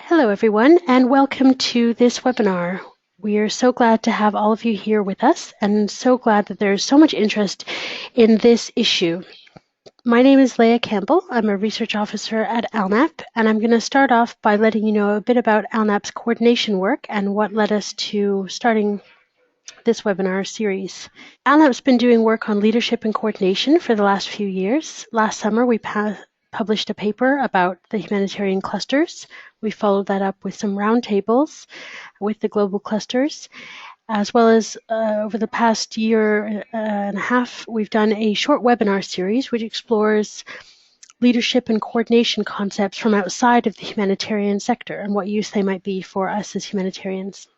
Hello everyone, and welcome to this webinar. We are so glad to have all of you here with us and so glad that there's so much interest in this issue. My name is Leah Campbell. I'm a research officer at ALNAP, and I'm going to start off by letting you know a bit about ALNAP's coordination work and what led us to starting this webinar series. ALNAP's been doing work on leadership and coordination for the last few years. Last summer, we published a paper about the humanitarian clusters. We followed that up with some roundtables with the global clusters, as well as over the past year and a half, we've done a short webinar series which explores leadership and coordination concepts from outside of the humanitarian sector and what use they might be for us as humanitarians.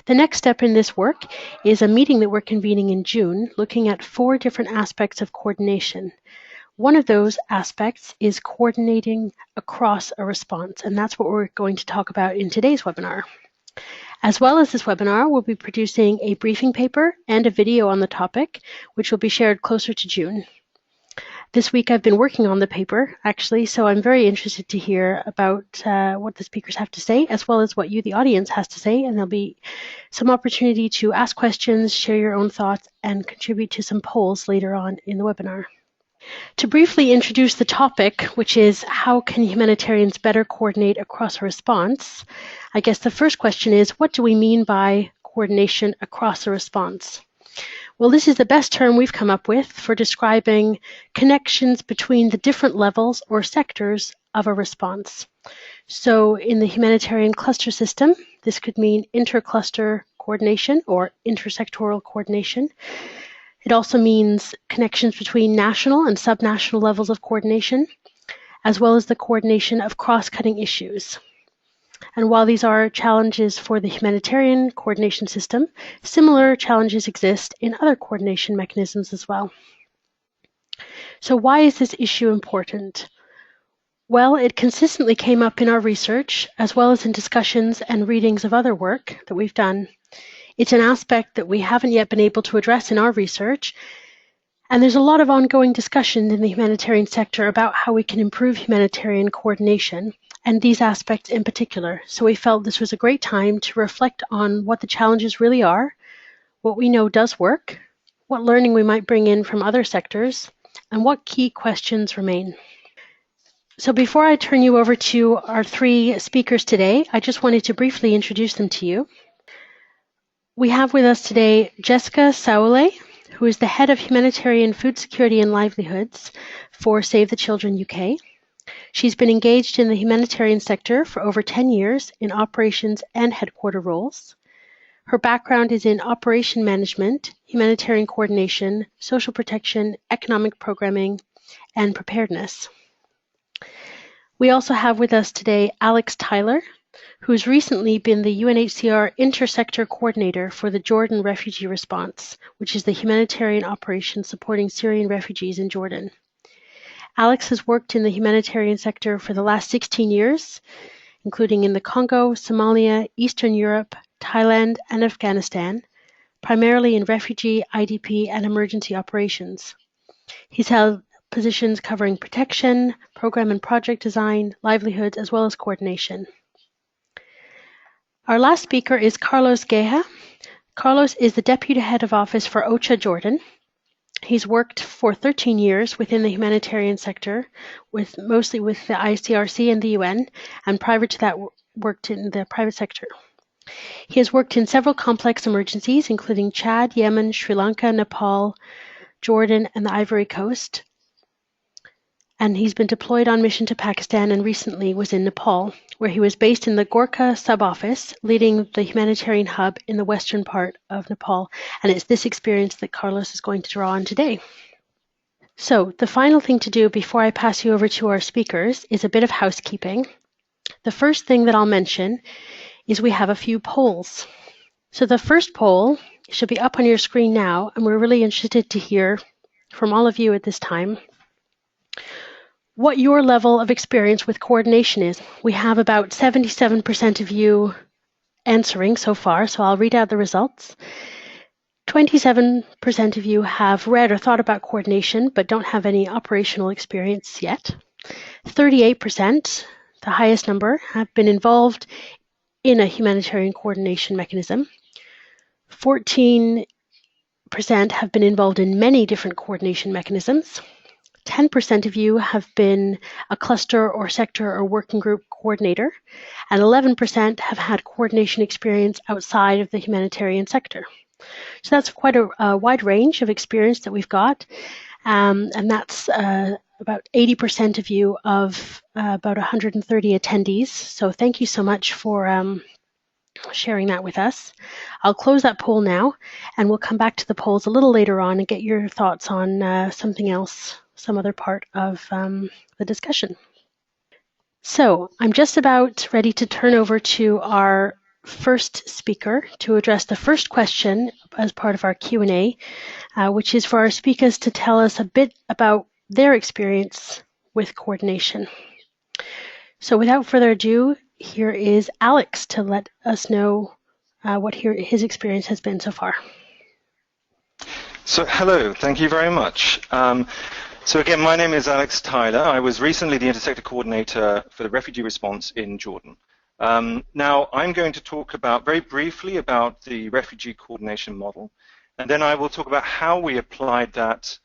The next step in this work is a meeting that we're convening in June, looking at 4 different aspects of coordination. One of those aspects is coordinating across a response, and that's what we're going to talk about in today's webinar. As well as this webinar, we'll be producing a briefing paper and a video on the topic, which will be shared closer to June. This week I've been working on the paper, actually, so I'm very interested to hear about what the speakers have to say, as well as what you, the audience, has to say, and there'll be some opportunity to ask questions, share your own thoughts, and contribute to some polls later on in the webinar. To briefly introduce the topic, which is how can humanitarians better coordinate across a response, I guess the first question is, what do we mean by coordination across a response? Well, this is the best term we've come up with for describing connections between the different levels or sectors of a response. So in the humanitarian cluster system, this could mean intercluster coordination or intersectoral coordination. It also means connections between national and subnational levels of coordination, as well as the coordination of cross-cutting issues. And while these are challenges for the humanitarian coordination system, similar challenges exist in other coordination mechanisms as well. So why is this issue important? Well, it consistently came up in our research, as well as in discussions and readings of other work that we've done. It's an aspect that we haven't yet been able to address in our research, and there's a lot of ongoing discussion in the humanitarian sector about how we can improve humanitarian coordination, and these aspects in particular. So we felt this was a great time to reflect on what the challenges really are, what we know does work, what learning we might bring in from other sectors, and what key questions remain. So before I turn you over to our 3 speakers today, I just wanted to briefly introduce them to you. We have with us today Jessica Saule, who is the head of humanitarian food security and livelihoods for Save the Children UK. She's been engaged in the humanitarian sector for over 10 years in operations and headquarter roles. Her background is in operation management, humanitarian coordination, social protection, economic programming, and preparedness. We also have with us today Alex Tyler, who's recently been the UNHCR Intersector Coordinator for the Jordan Refugee Response, which is the humanitarian operation supporting Syrian refugees in Jordan. Alex has worked in the humanitarian sector for the last 16 years, including in the Congo, Somalia, Eastern Europe, Thailand, and Afghanistan, primarily in refugee, IDP, and emergency operations. He's held positions covering protection, program and project design, livelihoods, as well as coordination. Our last speaker is Carlos Geha. Carlos is the Deputy Head of Office for OCHA Jordan. He's worked for 13 years within the humanitarian sector, mostly with the ICRC and the UN, and prior to that worked in the private sector. He has worked in several complex emergencies, including Chad, Yemen, Sri Lanka, Nepal, Jordan, and the Ivory Coast. And he's been deployed on mission to Pakistan and recently was in Nepal, where he was based in the Gorkha sub-office, leading the humanitarian hub in the western part of Nepal. And it's this experience that Carlos is going to draw on today. So the final thing to do before I pass you over to our speakers is a bit of housekeeping. The first thing that I'll mention is we have a few polls. So the first poll should be up on your screen now, and we're really interested to hear from all of you at this time what your level of experience with coordination is. We have about 77% of you answering so far, so I'll read out the results. 27% of you have read or thought about coordination but don't have any operational experience yet. 38%, the highest number, have been involved in a humanitarian coordination mechanism. 14% have been involved in many different coordination mechanisms. 10% of you have been a cluster or sector or working group coordinator, and 11% have had coordination experience outside of the humanitarian sector. So that's quite a wide range of experience that we've got, and that's about 80% of you of about 130 attendees. So thank you so much for sharing that with us. I'll close that poll now, and we'll come back to the polls a little later on and get your thoughts on something else, some other part of the discussion. So I'm just about ready to turn over to our first speaker to address the first question as part of our Q&A, which is for our speakers to tell us a bit about their experience with coordination. So without further ado, here is Alex to let us know what his experience has been so far. So hello, thank you very much. So again, my name is Alex Tyler. I was recently the intersector coordinator for the refugee response in Jordan. Now I'm going to talk very briefly about the refugee coordination model, and then I will talk about how we applied that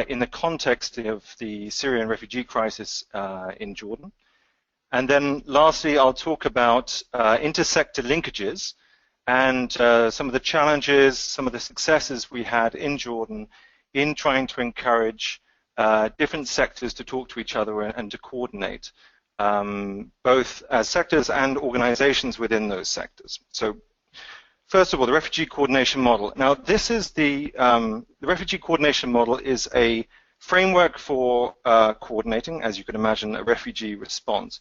in the context of the Syrian refugee crisis in Jordan. And then lastly, I'll talk about intersector linkages and some of the challenges, some of the successes we had in Jordan in trying to encourage different sectors to talk to each other and to coordinate, both as sectors and organizations within those sectors. So first of all, the refugee coordination model. Now this is the refugee coordination model is a framework for coordinating, as you can imagine, a refugee response.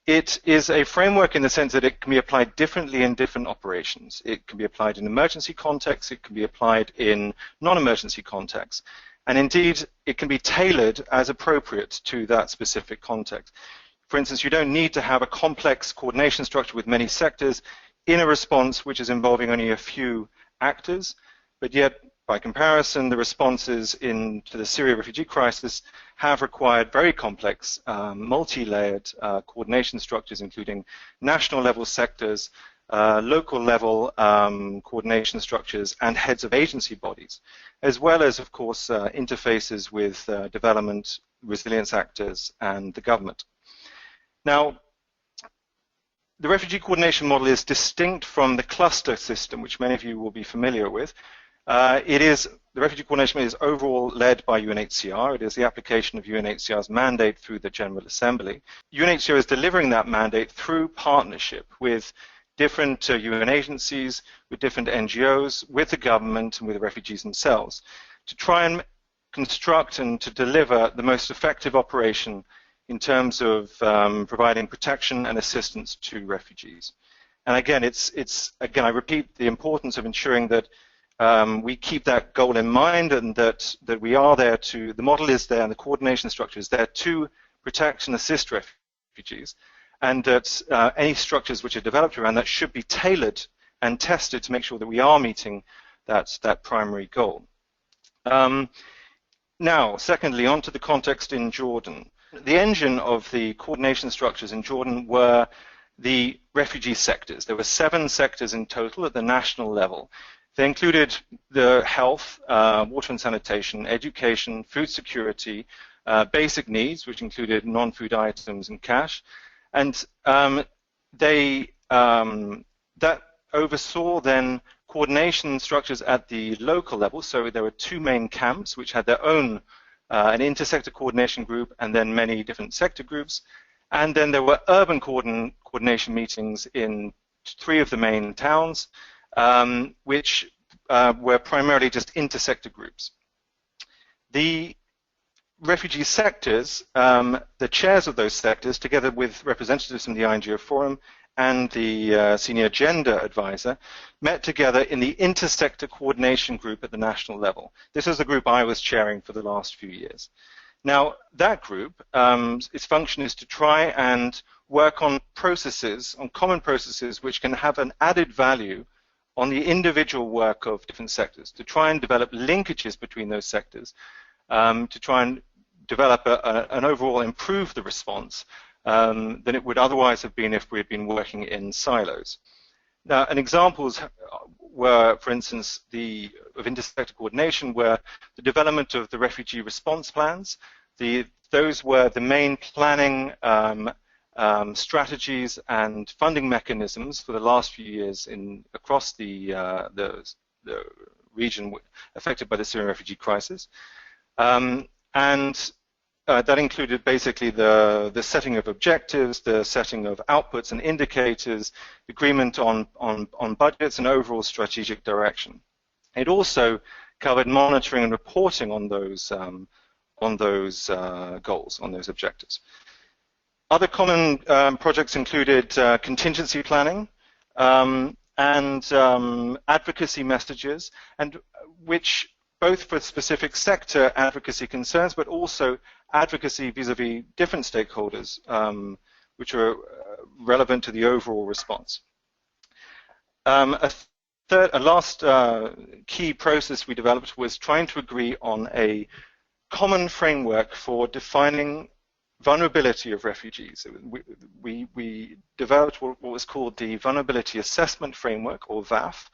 It is a framework in the sense that it can be applied differently in different operations. It can be applied in emergency contexts, it can be applied in non-emergency contexts, and indeed it can be tailored as appropriate to that specific context. For instance, you don't need to have a complex coordination structure with many sectors in a response which is involving only a few actors, but yet by comparison, the responses to the Syria refugee crisis have required very complex, multi-layered coordination structures, including national level sectors, local level coordination structures, and heads of agency bodies, as well as, of course, interfaces with development, resilience actors, and the government. Now, the refugee coordination model is distinct from the cluster system, which many of you will be familiar with. The refugee coordination is overall led by UNHCR. It is the application of UNHCR's mandate through the General Assembly. UNHCR is delivering that mandate through partnership with different UN agencies, with different NGOs, with the government, and with the refugees themselves, to try and construct and to deliver the most effective operation in terms of providing protection and assistance to refugees. And again, I repeat the importance of ensuring that we keep that goal in mind, and that we are there the model is there and the coordination structure is there to protect and assist refugees, and that any structures which are developed around that should be tailored and tested to make sure that we are meeting that primary goal. Now, secondly, on to the context in Jordan. The engine of the coordination structures in Jordan were the refugee sectors. There were 7 sectors in total at the national level. They included the health, water and sanitation, education, food security, basic needs, which included non-food items and cash, and that oversaw then coordination structures at the local level. So there were 2 main camps which had their own an intersector coordination group and then many different sector groups, and then there were urban coordination meetings in 3 of the main towns, which were primarily just intersector groups. The refugee sectors, the chairs of those sectors, together with representatives from the INGO Forum and the senior gender advisor, met together in the intersector coordination group at the national level. This is the group I was chairing for the last few years. Now, that group, its function is to try and work on processes, on common processes, which can have an added value on the individual work of different sectors, to try and develop linkages between those sectors, to try and develop an overall improve the response, than it would otherwise have been if we had been working in silos. Now, and examples were, for instance, of intersector coordination were the development of the refugee response plans. Those were the main planning strategies and funding mechanisms for the last few years across the region affected by the Syrian refugee crisis. That included basically the setting of objectives, the setting of outputs and indicators, agreement on budgets, and overall strategic direction. It also covered monitoring and reporting on those goals, on those objectives. Other common projects included contingency planning and advocacy messages, and which both for specific sector advocacy concerns, but also advocacy vis-a-vis different stakeholders, which are relevant to the overall response. A last key process we developed was trying to agree on a common framework for defining vulnerability of refugees. We developed what was called the Vulnerability Assessment Framework, or VAF,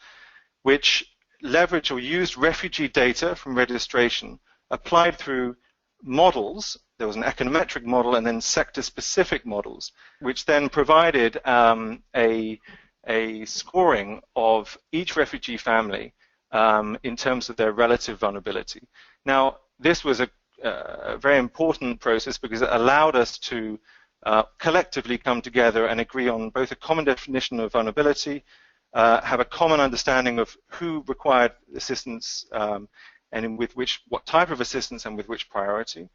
which leveraged or used refugee data from registration applied through models. There was an econometric model and then sector-specific models, which then provided a scoring of each refugee family in terms of their relative vulnerability. Now, this was a very important process because it allowed us to collectively come together and agree on both a common definition of vulnerability, have a common understanding of who required assistance and what type of assistance and with which priority.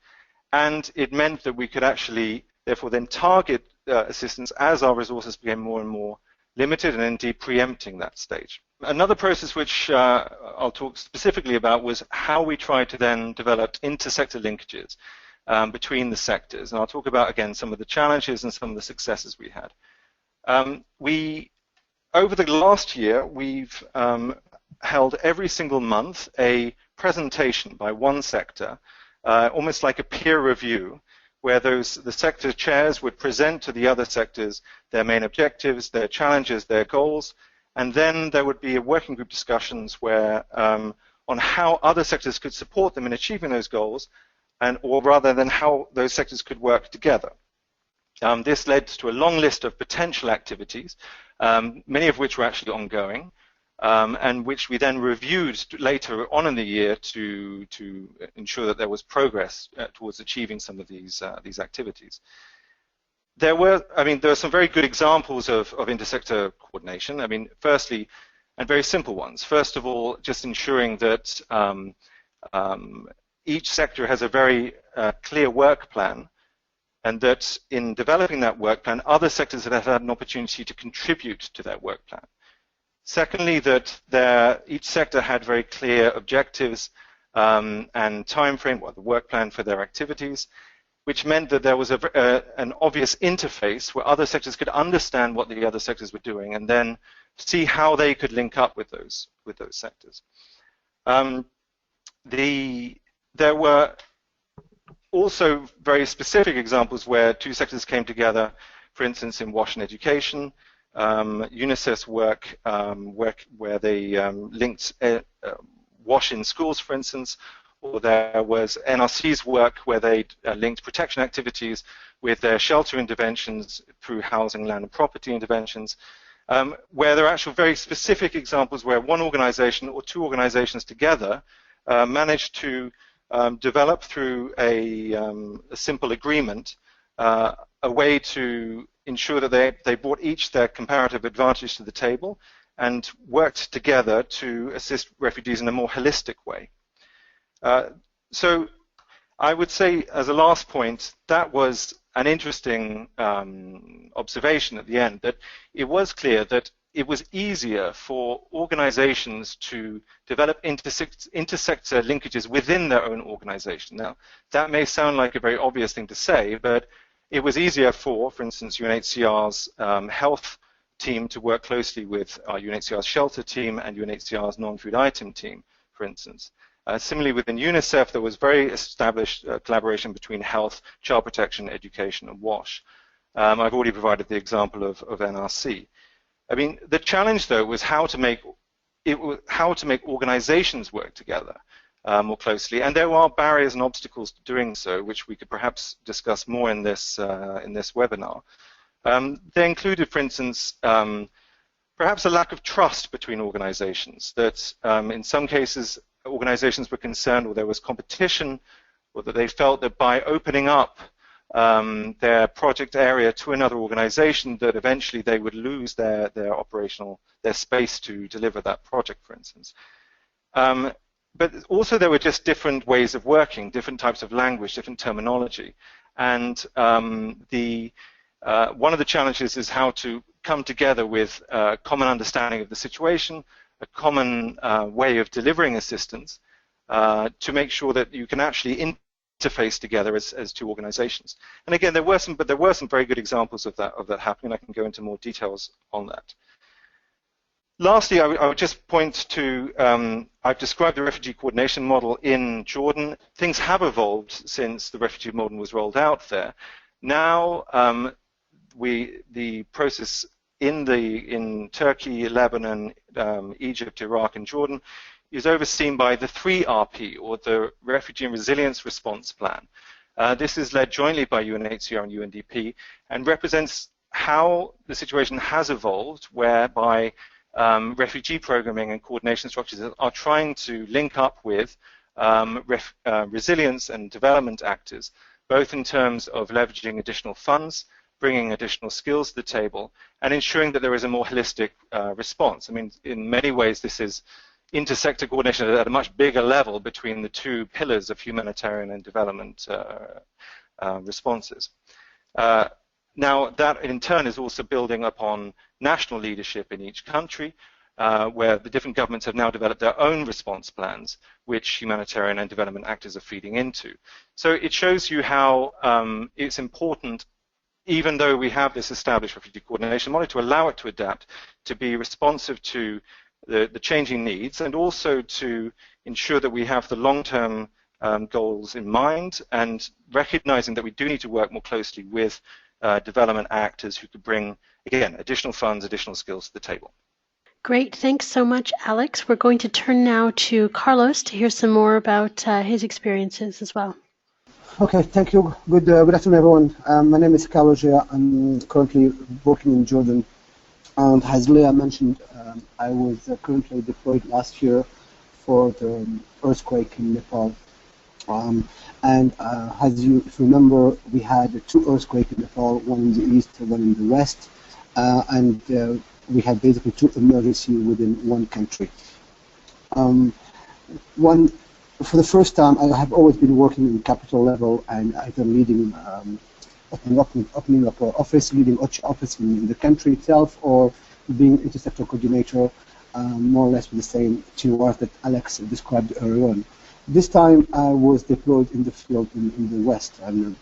And it meant that we could actually, therefore, then target assistance as our resources became more and more limited, and indeed preempting that stage. Another process which I'll talk specifically about was how we tried to then develop intersector linkages between the sectors. And I'll talk about, again, some of the challenges and some of the successes we had. Over the last year, we've held every single month a presentation by one sector, almost like a peer review, where the sector chairs would present to the other sectors their main objectives, their challenges, their goals, and then there would be a working group discussions where on how other sectors could support them in achieving those goals, or rather than how those sectors could work together. This led to a long list of potential activities, many of which were actually ongoing, and which we then reviewed later on in the year to ensure that there was progress towards achieving some of these activities. There were some very good examples of intersector coordination. I mean, firstly, and very simple ones. First of all, just ensuring that each sector has a very clear work plan, and that in developing that work plan, other sectors have had an opportunity to contribute to that work plan. Secondly, that each sector had very clear objectives and time frame, the work plan for their activities, which meant that there was an obvious interface where other sectors could understand what the other sectors were doing and then see how they could link up with those sectors. There were also very specific examples where two sectors came together, for instance, in WASH and education, UNICEF's work where they linked WASH in schools, for instance, or there was NRC's work where they linked protection activities with their shelter interventions through housing, land and property interventions, where there are actual very specific examples where one organization or two organizations together managed to develop through a simple agreement a way to ensure that they brought each their comparative advantage to the table and worked together to assist refugees in a more holistic way. So I would say, as a last point, that was an interesting observation at the end, that it was clear that it was easier for organizations to develop intersector linkages within their own organization. Now, that may sound like a very obvious thing to say, but it was easier for instance, UNHCR's health team to work closely with UNHCR's shelter team and UNHCR's non-food item team, for instance. Similarly, within UNICEF, there was very established collaboration between health, child protection, education, and WASH. I've already provided the example of NRC. I mean, the challenge, though, was how to make organizations work together more closely, and there are barriers and obstacles to doing so, which we could perhaps discuss more in this webinar. They included, for instance, perhaps a lack of trust between organizations, that in some cases organizations were concerned or there was competition, or that they felt that by opening up their project area to another organization, that eventually they would lose their space to deliver that project, for instance. But also there were just different ways of working, different types of language, different terminology. And one of the challenges is how to come together with a common understanding of the situation, a common way of delivering assistance, to make sure that you can actually interface together as two organizations. And again, there were some very good examples of that happening. I can go into more details on that. Lastly, I would just point to, I've described the refugee coordination model in Jordan. Things have evolved since the refugee model was rolled out there. Now, the process in Turkey, Lebanon, Egypt, Iraq, and Jordan is overseen by the 3RP, or the Refugee and Resilience Response Plan. This is led jointly by UNHCR and UNDP and represents how the situation has evolved, whereby refugee programming and coordination structures are trying to link up with resilience and development actors, both in terms of leveraging additional funds, bringing additional skills to the table, and ensuring that there is a more holistic response. I mean, in many ways, this is intersector coordination at a much bigger level between the two pillars of humanitarian and development responses. Now, that in turn is also building upon national leadership in each country, where the different governments have now developed their own response plans, which humanitarian and development actors are feeding into. So it shows you how it's important, even though we have this established refugee coordination model, to allow it to adapt, to be responsive to the changing needs, and also to ensure that we have the long-term goals in mind, and recognizing that we do need to work more closely with development actors who could bring, again, additional funds, additional skills to the table. Great, thanks so much, Alex. We're going to turn now to Carlos to hear some more about his experiences as well. Okay, thank you. Good afternoon, everyone. My name is Carlos. I'm currently working in Jordan. And as Leah mentioned, I was currently deployed last year for the earthquake in Nepal. And as you remember, we had two earthquakes in Nepal, one in the east, one in the west, and we had basically two emergencies within one country. For the first time, I have always been working in capital level and either leading, opening up an office, leading office in the country itself, or being intersector coordinator, more or less with the same two words that Alex described earlier on. This time I was deployed in the field in the west, and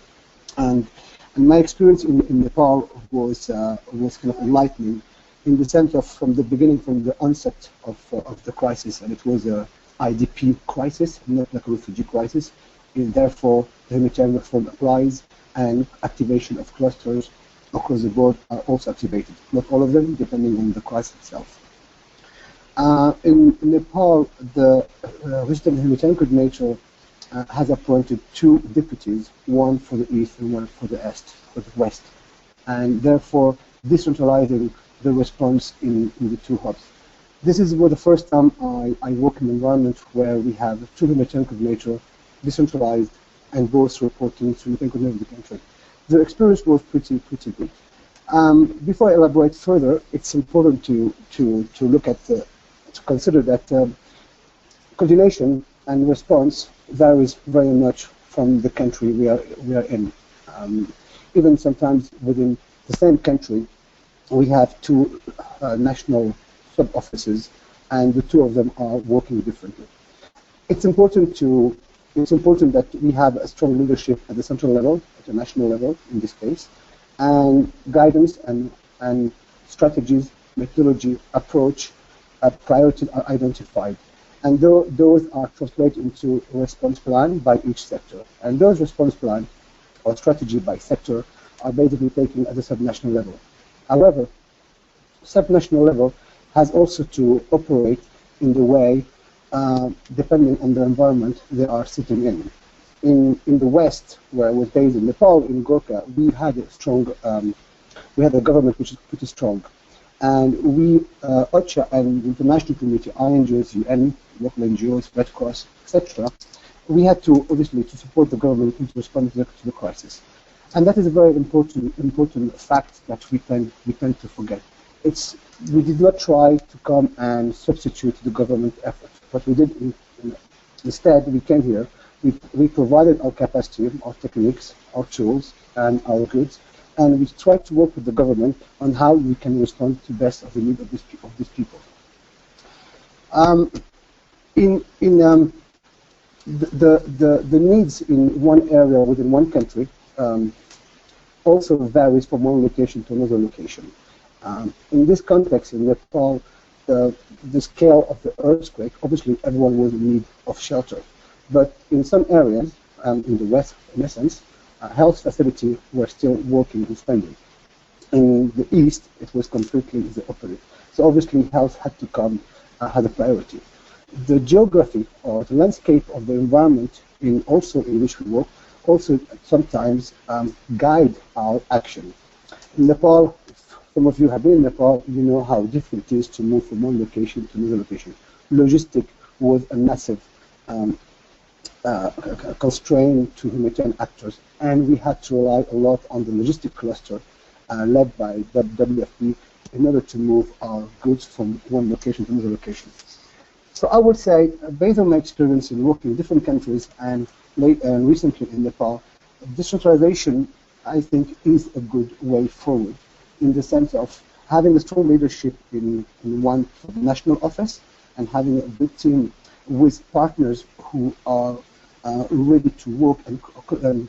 my experience in Nepal was kind of enlightening, in the sense of from the beginning, from the onset of the crisis, and it was a IDP crisis, not like a refugee crisis, and therefore the humanitarian reform applies, and activation of clusters across the board are also activated. Not all of them, depending on the crisis itself. In Nepal, the resident humanitarian coordinator has appointed two deputies, one for the east and one for the west, and therefore decentralizing the response in the two hubs. This is the first time I work in an environment where we have two humanitarian coordinators, decentralized, and both reporting to the coordinator of the country. The experience was pretty good. Before I elaborate further, it's important to look at to consider that coordination and response varies very much from the country we are in. Even sometimes within the same country, we have two national sub-offices, and the two of them are working differently. It's important that we have a strong leadership at the central level, at the national level in this case, and guidance and strategies, methodology, approach, priorities are identified. And those are translated into a response plan by each sector. And those response plan or strategy by sector are basically taken at the subnational level. However, subnational level has also to operate in the way depending on the environment they are sitting in. In the West, where I was based in Nepal, in Gorkha, we had a strong, we had a government which is pretty strong. And we, OCHA and the international community, NGOs, UN, local NGOs, Red Cross, etc., we had to, obviously, to support the government and to respond to the crisis. And that is a very important fact that we tend to forget. We did not try to come and substitute the government effort. What we did instead, we came here, we provided our capacity, our techniques, our tools, and our goods, and we tried to work with the government on how we can respond to the best of the needs of these people. The needs in one area within one country also varies from one location to another location. In this context, in Nepal, the scale of the earthquake, obviously everyone was in need of shelter. But in some areas, in the West, in essence, health facilities were still working and spending. In the East, it was completely the opposite. So obviously health had to come, had a priority. The geography or the landscape of the environment in which we work also sometimes guide our action. In Nepal, some of you have been in Nepal, you know how difficult it is to move from one location to another location. Logistic was a massive constraint to humanitarian actors, and we had to rely a lot on the logistic cluster led by WFP in order to move our goods from one location to another location. So I would say, based on my experience in working in different countries and recently in Nepal, decentralization, I think, is a good way forward in the sense of having a strong leadership in one national office and having a big team with partners who are ready to work and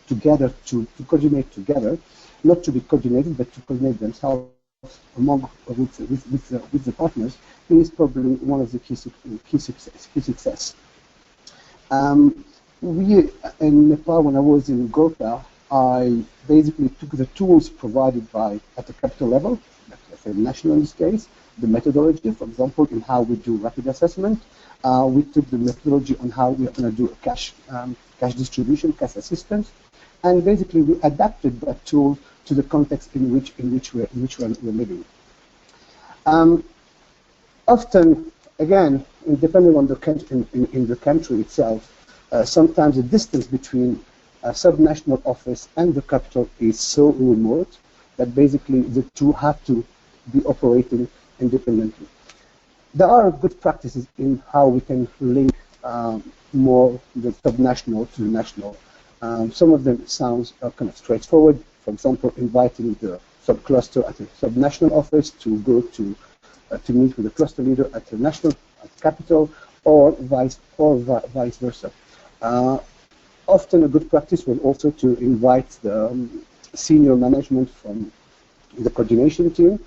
together to coordinate together, not to be coordinated, but to coordinate themselves with the partners, is probably one of the key success. We in Nepal, when I was in Gorkha, I basically took the tools provided at the capital level, let's say national in this case, the methodology, for example, in how we do rapid assessment. We took the methodology on how we are going to do a cash distribution, cash assistance, and basically we adapted that tool to the context in which we're living. Often, again, depending on the country, in the country itself, sometimes the distance between a subnational office and the capital is so remote that basically the two have to be operating independently. There are good practices in how we can link more the subnational to the national. Some of them sounds kind of straightforward. For example, inviting the subcluster at the subnational office to go to meet with the cluster leader at the national capital, or vice versa. Often a good practice was also to invite the senior management from the coordination team,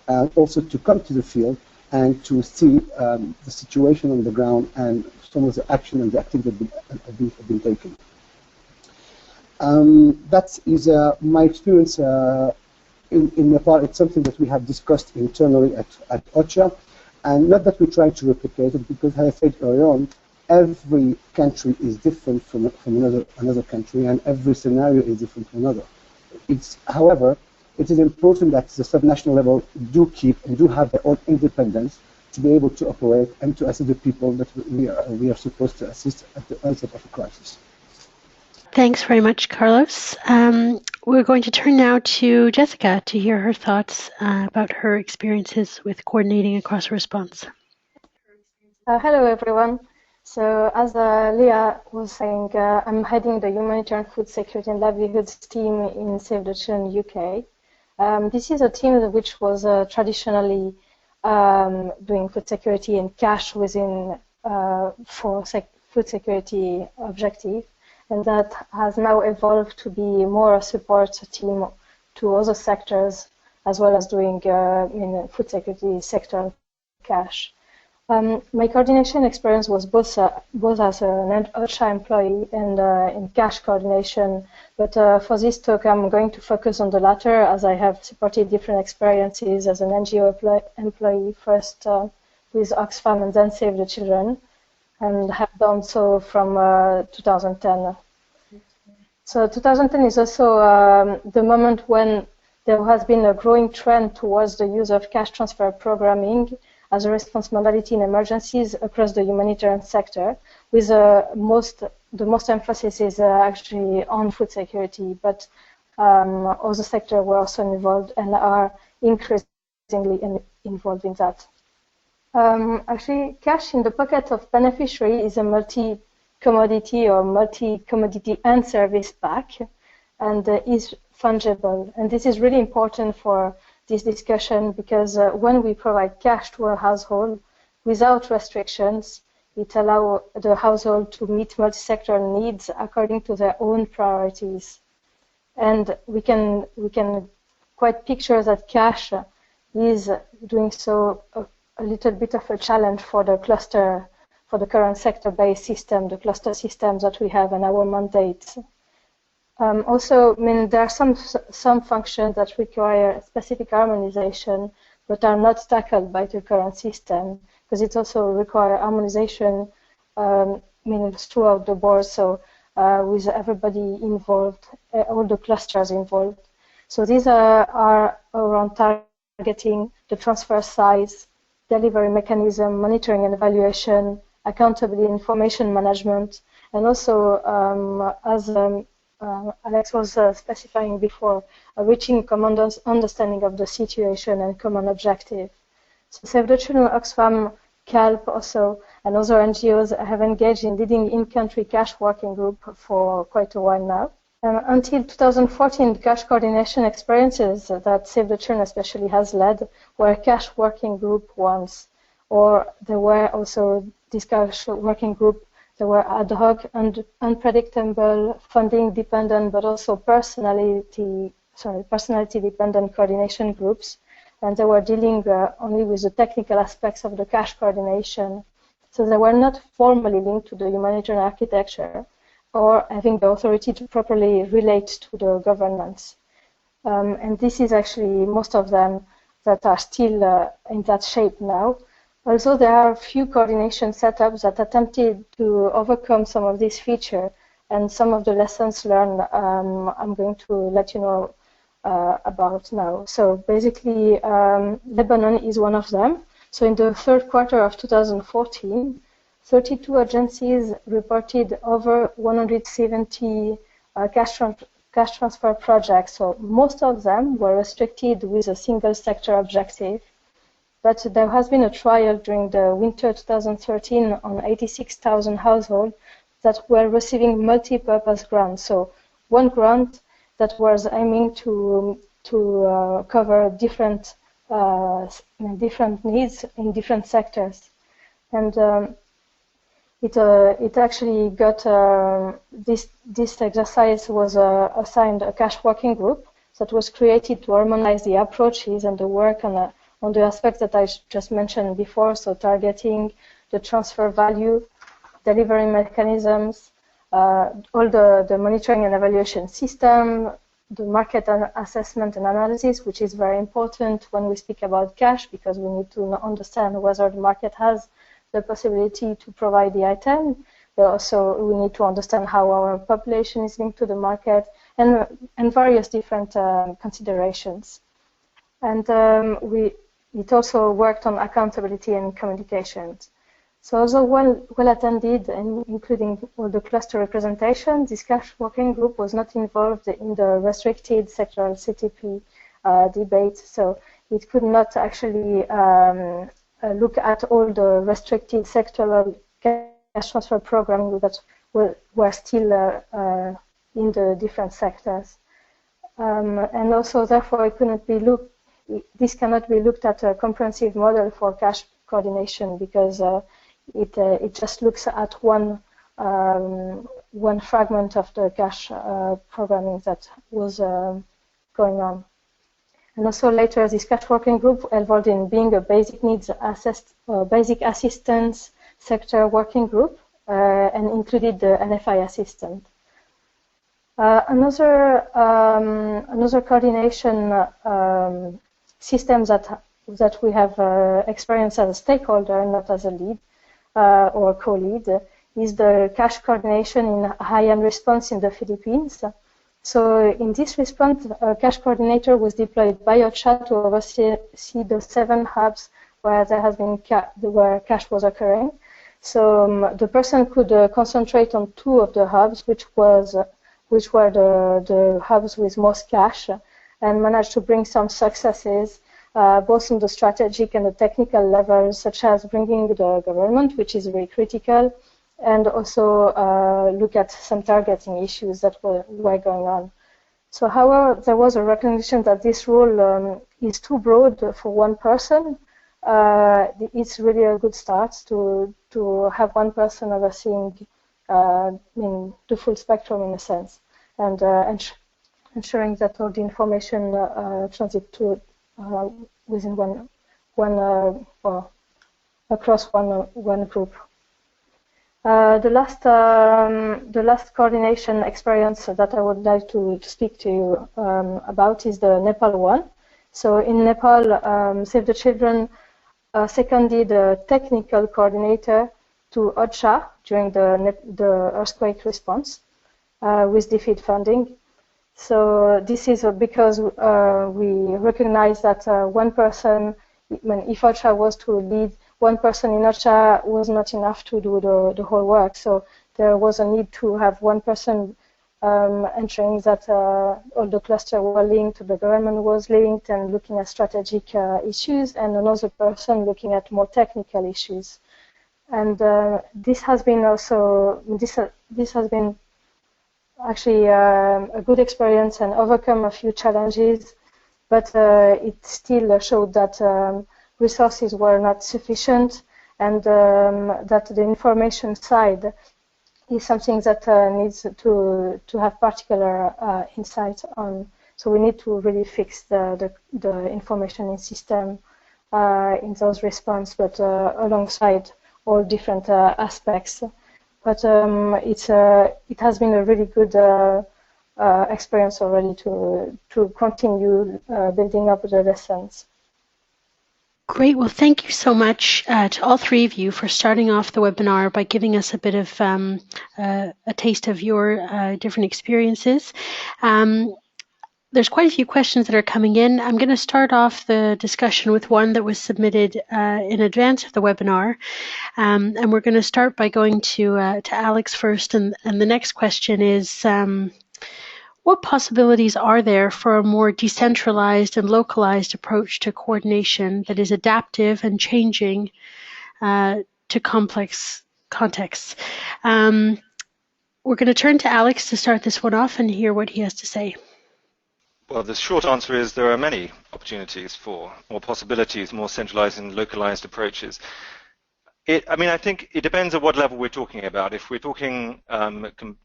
and also to come to the field and to see the situation on the ground and some of the action and the activity that have been taken. That is my experience in Nepal. It's something that we have discussed internally at OCHA, and not that we try to replicate it, because as I said earlier on, every country is different from another country, and every scenario is different from another. However, it is important that the subnational level do keep and do have their own independence to be able to operate and to assist the people that we are supposed to assist at the onset of a crisis. Thanks very much, Carlos. We're going to turn now to Jessica to hear her thoughts about her experiences with coordinating across a response. Hello, everyone. So as Leah was saying, I'm heading the Humanitarian Food Security and Livelihoods team in Save the Children UK. This is a team which was traditionally doing food security and cash within for food security objective, and that has now evolved to be more a support team to other sectors, as well as doing food security sector cash. My coordination experience was both as an OCHA employee and in cash coordination, but for this talk I'm going to focus on the latter, as I have supported different experiences as an NGO employee, first with Oxfam and then Save the Children, and have done so from 2010. So 2010 is also the moment when there has been a growing trend towards the use of cash transfer programming as a response modality in emergencies across the humanitarian sector, with the most emphasis is actually on food security, but other sectors were also involved and are increasingly involved in that. Actually, cash in the pocket of beneficiary is a multi-commodity or multi-commodity and service pack, and is fungible. And this is really important for this discussion, because when we provide cash to a household without restrictions, it allows the household to meet multi-sector needs according to their own priorities. And we can quite picture that cash is doing so a little bit of a challenge for the cluster, for the current sector-based system, the cluster systems that we have in our mandates. Also, I mean, there are some functions that require specific harmonization, but are not tackled by the current system, because it also requires harmonization throughout the board, so with everybody involved, all the clusters involved. So these are around targeting, the transfer size, delivery mechanism, monitoring and evaluation, accountability, information management, and also as Alex was specifying before, reaching a common understanding of the situation and common objective. So Save the Children, Oxfam, CALP also, and other NGOs have engaged in leading in-country cash working group for quite a while now. Until 2014, the cash coordination experiences that Save the Children especially has led were cash working group ones, or there were also this cash working group. There were ad hoc and unpredictable, funding dependent, but also personality dependent coordination groups, and they were dealing only with the technical aspects of the cash coordination. So they were not formally linked to the humanitarian architecture or having the authority to properly relate to the governments. And this is actually most of them that are still in that shape now. Also, there are a few coordination setups that attempted to overcome some of these features, and some of the lessons learned I'm going to let you know about now. So basically, Lebanon is one of them. So in the third quarter of 2014, 32 agencies reported over 170 cash transfer projects. So most of them were restricted with a single sector objective. But there has been a trial during the winter 2013 on 86,000 households that were receiving multi-purpose grants. So one grant that was aiming to cover different needs in different sectors, and it actually got this exercise was assigned a cash working group that was created to harmonize the approaches and the work on the aspects that I just mentioned before, so targeting, the transfer value, delivery mechanisms, all the monitoring and evaluation system, the market assessment and analysis, which is very important when we speak about cash, because we need to understand whether the market has the possibility to provide the item, but also we need to understand how our population is linked to the market, and various different considerations. And it also worked on accountability and communications. So although well attended, and including all the cluster representation, this cash working group was not involved in the restricted sectoral CTP debate. So it could not actually look at all the restricted sectoral cash transfer programming that were still in the different sectors. And also, therefore, this cannot be looked at a comprehensive model for cash coordination, because it just looks at one fragment of the cash programming that was going on. And also later, this cash working group evolved in being a basic needs basic assistance sector working group and included the NFI assistant. Another coordination system that we have experienced as a stakeholder, not as a lead or co-lead, is the cash coordination in high-end response in the Philippines. So in this response, a cash coordinator was deployed by OCHA to oversee the 7 hubs where there has been where cash was occurring. So the person could concentrate on 2 of the hubs, which were the hubs with most cash, and managed to bring some successes, both on the strategic and the technical levels, such as bringing the government, which is very critical, and also look at some targeting issues that were going on. So, however, there was a recognition that this role is too broad for one person. It's really a good start to have one person overseeing the full spectrum in a sense, and ensuring that all the information transit to within across one group. The last coordination experience that I would like to speak to you about is the Nepal one. So in Nepal, Save the Children seconded a technical coordinator to OCHA during the earthquake response with defeat funding. So this is because we recognize that one person, if OCHA was to lead, one person in OCHA was not enough to do the whole work. So there was a need to have one person ensuring that all the clusters were linked, the government was linked, and looking at strategic issues, and another person looking at more technical issues. And this has been also this has been actually a good experience and overcome a few challenges, but it still showed that resources were not sufficient, and that the information side is something that needs to have particular insight on. So we need to really fix the information in system in those response, but alongside all different aspects. But it has been a really good experience already to continue building up the lessons. Great. Well, thank you so much to all 3 of you for starting off the webinar by giving us a bit of a taste of your different experiences. There's quite a few questions that are coming in. I'm going to start off the discussion with one that was submitted in advance of the webinar. And we're going to start by going to Alex first. And the next question is, what possibilities are there for a more decentralized and localized approach to coordination that is adaptive and changing to complex contexts? We're going to turn to Alex to start this one off and hear what he has to say. Well, the short answer is there are many opportunities for more possibilities, more centralized and localized approaches. I think it depends on what level we're talking about. If we're talking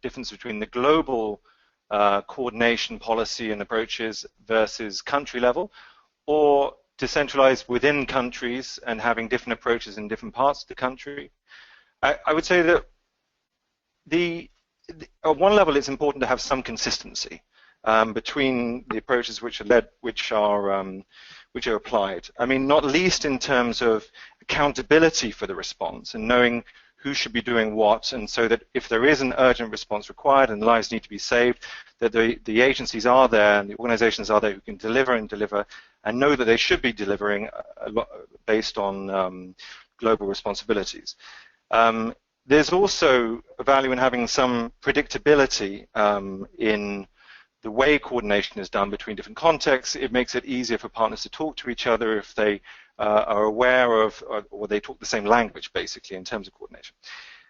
difference between the global coordination policy and approaches versus country level, or decentralized within countries and having different approaches in different parts of the country, I would say that at one level it's important to have some consistency between the approaches which are applied. I mean, not least in terms of accountability for the response and knowing who should be doing what, and so that if there is an urgent response required and lives need to be saved, that the agencies are there and the organizations are there who can deliver and know that they should be delivering based on global responsibilities. There's also a value in having some predictability in the way coordination is done between different contexts. It makes it easier for partners to talk to each other if they are aware of, or they talk the same language, basically, in terms of coordination.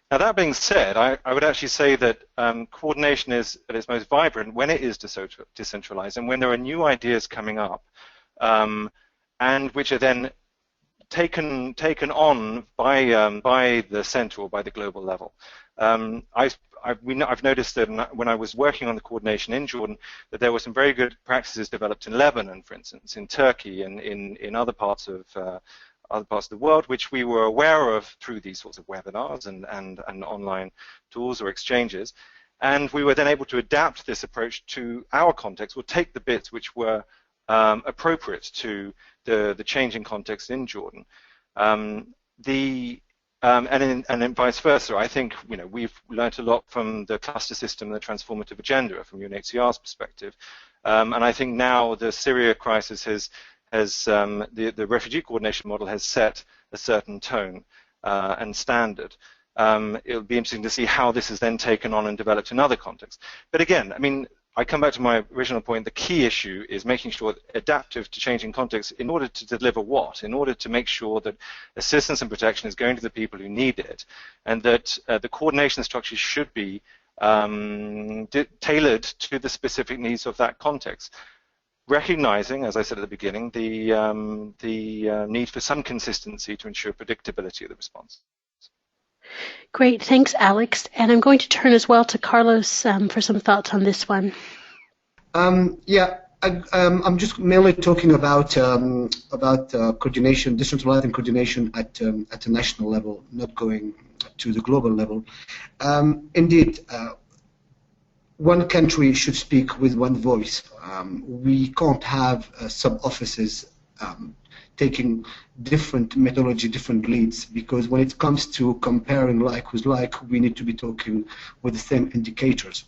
Now, that being said, I would actually say that coordination is at its most vibrant when it is decentralized and when there are new ideas coming up and which are then taken on by the center or by the global level. I I've noticed that when I was working on the coordination in Jordan, that there were some very good practices developed in Lebanon, for instance, in Turkey, and in other parts of the world, which we were aware of through these sorts of webinars and online tools or exchanges. And we were then able to adapt this approach to our context, or take the bits which were appropriate to the changing context in Jordan. And then vice versa. I think we've learned a lot from the cluster system, the transformative agenda, from UNHCR's perspective. And I think now the Syria crisis the refugee coordination model has set a certain tone and standard. It'll be interesting to see how this is then taken on and developed in other contexts. But again, I mean, I come back to my original point. The key issue is making sure adaptive to changing contexts in order to deliver what? In order to make sure that assistance and protection is going to the people who need it, and that the coordination structures should be tailored to the specific needs of that context, recognizing, as I said at the beginning, the need for some consistency to ensure predictability of the response. Great, thanks, Alex. And I'm going to turn as well to Carlos for some thoughts on this one. Yeah, I'm just mainly talking about coordination, decentralized coordination at a national level, not going to the global level. Indeed, one country should speak with one voice. We can't have sub-offices taking different methodology, different leads, because when it comes to comparing like with like, we need to be talking with the same indicators.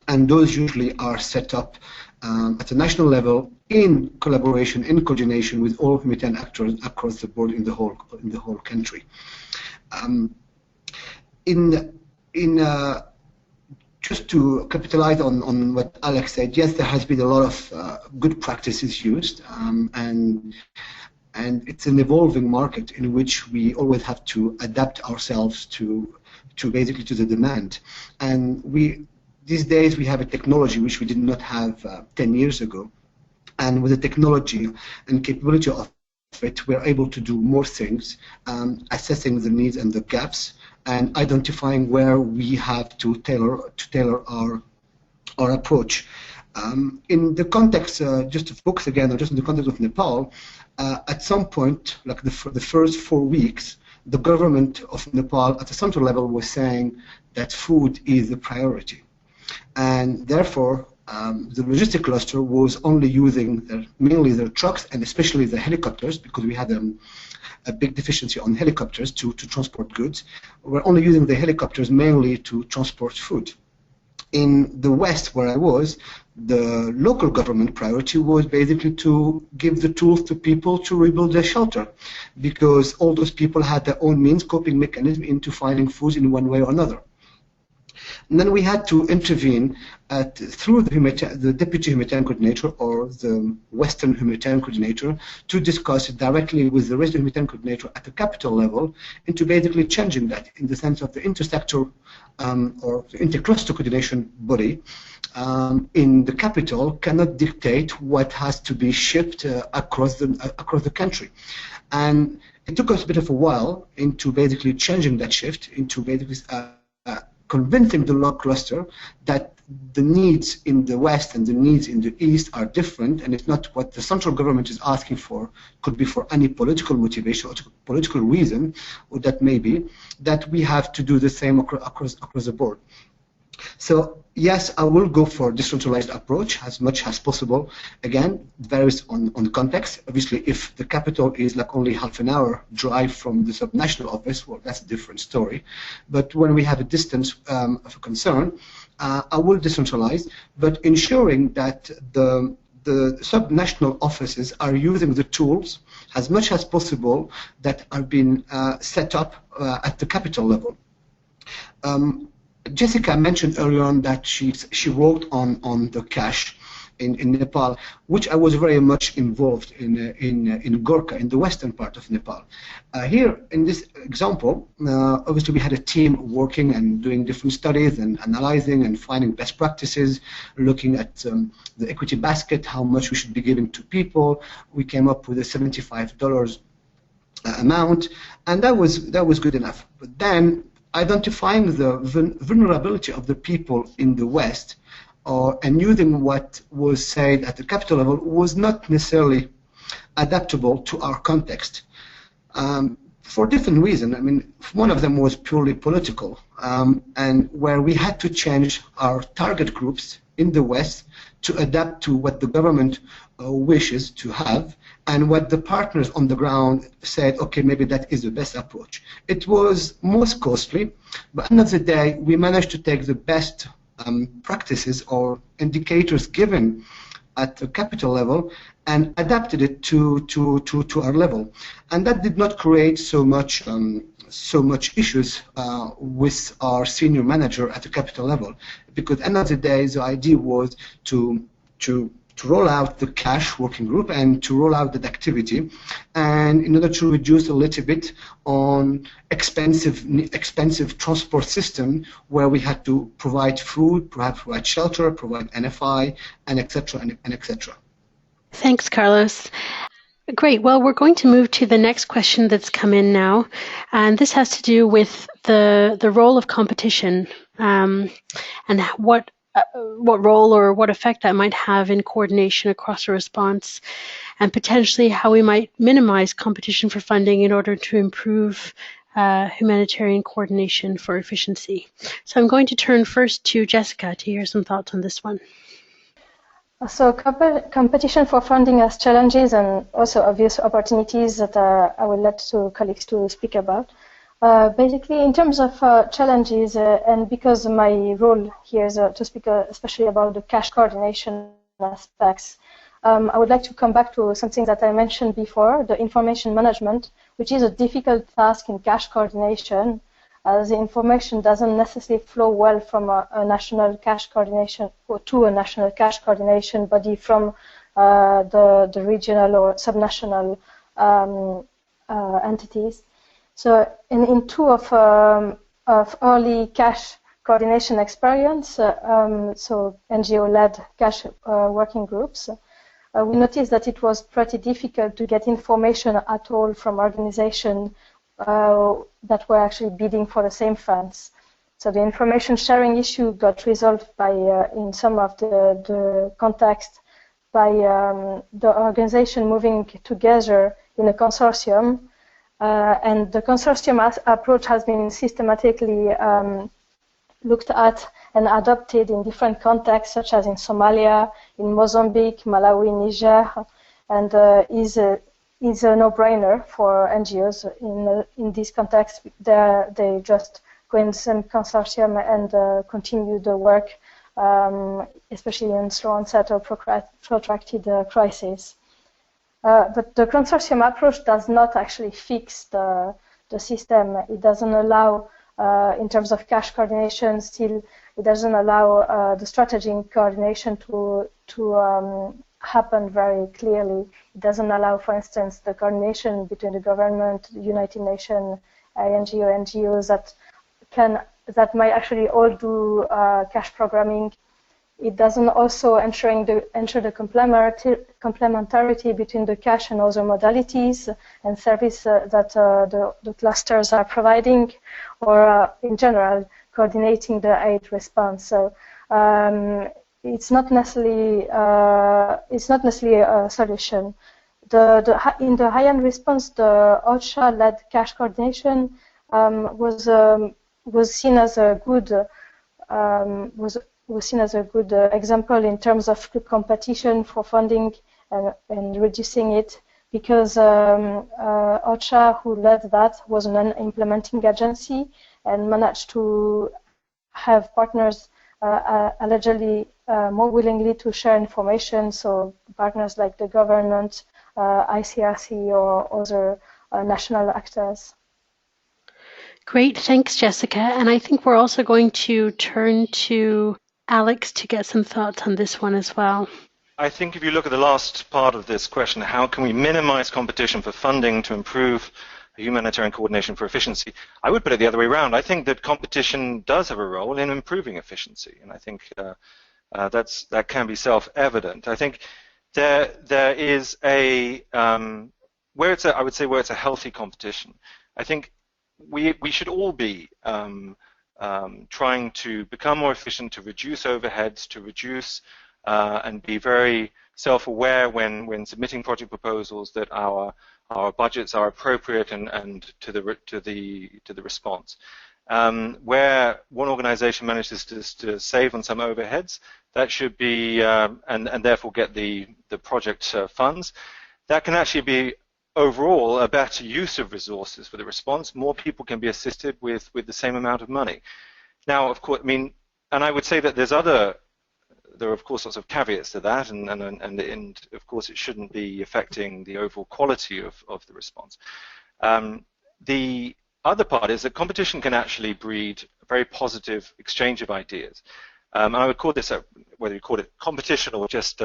And those usually are set up at a national level in collaboration, in coordination with all humanitarian actors across the board in the whole country. Just to capitalize on what Alex said, yes, there has been a lot of good practices used, and it's an evolving market in which we always have to adapt ourselves to basically to the demand. And these days we have a technology which we did not have 10 years ago, and with the technology and capability of it, we're able to do more things, assessing the needs and the gaps, and identifying where we have to tailor our approach. In the context, just to focus again, just in the context of Nepal, at some point, like the first 4 weeks, the government of Nepal at the central level was saying that food is the priority. And therefore, the logistic cluster was only using mainly their trucks and especially the helicopters, because we had a big deficiency on helicopters to transport goods. We're only using the helicopters mainly to transport food. In the West, where I was, the local government priority was basically to give the tools to people to rebuild their shelter, because all those people had their own means, coping mechanism into finding food in one way or another. And then we had to intervene through the Deputy Humanitarian Coordinator or the Western Humanitarian Coordinator to discuss it directly with the Resident Humanitarian Coordinator at the capital level into basically changing that in the sense of the intersector or the intercluster coordination body in the capital cannot dictate what has to be shipped across the country. And it took us a bit of a while into basically changing that shift, into basically convincing the local cluster that the needs in the West and the needs in the East are different, and it's not what the central government is asking for, could be for any political motivation or political reason, or that may be, that we have to do the same across the board. So yes, I will go for a decentralized approach as much as possible. Again, it varies on context. Obviously, if the capital is like only half an hour drive from the subnational office, well, that's a different story. But when we have a distance of a concern, I will decentralize, but ensuring that the subnational offices are using the tools as much as possible that are being set up at the capital level. Jessica mentioned earlier on that she worked on the cash in Nepal, which I was very much involved in Gorkha, in the western part of Nepal. Here, in this example, obviously we had a team working and doing different studies and analyzing and finding best practices, looking at the equity basket, how much we should be giving to people. We came up with a $75 amount, and that was good enough. But then identifying the vulnerability of the people in the West and using what was said at the capital level was not necessarily adaptable to our context. For different reasons. I mean, one of them was purely political, and where we had to change our target groups in the West to adapt to what the government wishes to have, and what the partners on the ground said, okay, maybe that is the best approach. It was most costly, but at the end of the day, we managed to take the best practices or indicators given at the capital level and adapted it to our level, and that did not create so much issues with our senior manager at the capital level, because at the end of the day the idea was to roll out the cash working group and to roll out that activity, and in order to reduce a little bit on expensive transport system where we had to provide food, perhaps provide shelter, provide NFI, and etc. and etc. Thanks, Carlos. Great. Well, we're going to move to the next question that's come in now, and this has to do with the role of competition and what role or what effect that might have in coordination across a response, and potentially how we might minimize competition for funding in order to improve humanitarian coordination for efficiency. So I'm going to turn first to Jessica to hear some thoughts on this one. So competition for funding has challenges and also obvious opportunities that I will let colleagues to speak about. Basically, in terms of challenges, and because my role here is to speak especially about the cash coordination aspects, I would like to come back to something that I mentioned before, the information management, which is a difficult task in cash coordination. The information doesn't necessarily flow well from a national cash coordination or to a national cash coordination body from the regional or subnational entities. So in two of early cash coordination experience, so NGO-led cash working groups, we noticed that it was pretty difficult to get information at all from organizations that were actually bidding for the same funds. So the information sharing issue got resolved by, in some of the context, by the organization moving together in a consortium. And the consortium approach has been systematically looked at and adopted in different contexts, such as in Somalia, in Mozambique, Malawi, Niger, and is a no-brainer for NGOs in this context. They just go in the same consortium and continue the work, especially in slow onset or protracted crises. But the consortium approach does not actually fix the system. It doesn't allow, in terms of cash coordination, still it doesn't allow the strategy coordination to happen very clearly. It doesn't allow, for instance, the coordination between the government, United Nations, NGOs that might actually all do cash programming. It doesn't also ensure the complementarity between the cash and other modalities and service that the clusters are providing, or in general coordinating the aid response. So it's not necessarily a solution. In the high-end response, the OCHA-led cash coordination was seen as a good example in terms of competition for funding and reducing it, because OCHA, who led that, was an implementing agency and managed to have partners allegedly more willingly to share information, so partners like the government, ICRC, or other national actors. Great, thanks, Jessica. And I think we're also going to turn to Alex to get some thoughts on this one as well. I think if you look at the last part of this question, how can we minimize competition for funding to improve humanitarian coordination for efficiency, I would put it the other way around. I think that competition does have a role in improving efficiency, and I think that can be self-evident. I think there is where it's a healthy competition. I think we should all be trying to become more efficient, to reduce overheads, to reduce and be very self-aware when submitting project proposals that our budgets are appropriate and to the response. Where one organization manages to save on some overheads, that should be and therefore get the project funds, that can actually be overall a better use of resources for the response. More people can be assisted with the same amount of money. Now, of course, I mean, and I would say that there are of course lots of caveats to that, and of course it shouldn't be affecting the overall quality of the response. The other part is that competition can actually breed a very positive exchange of ideas. And I would call this, whether you call it competition or just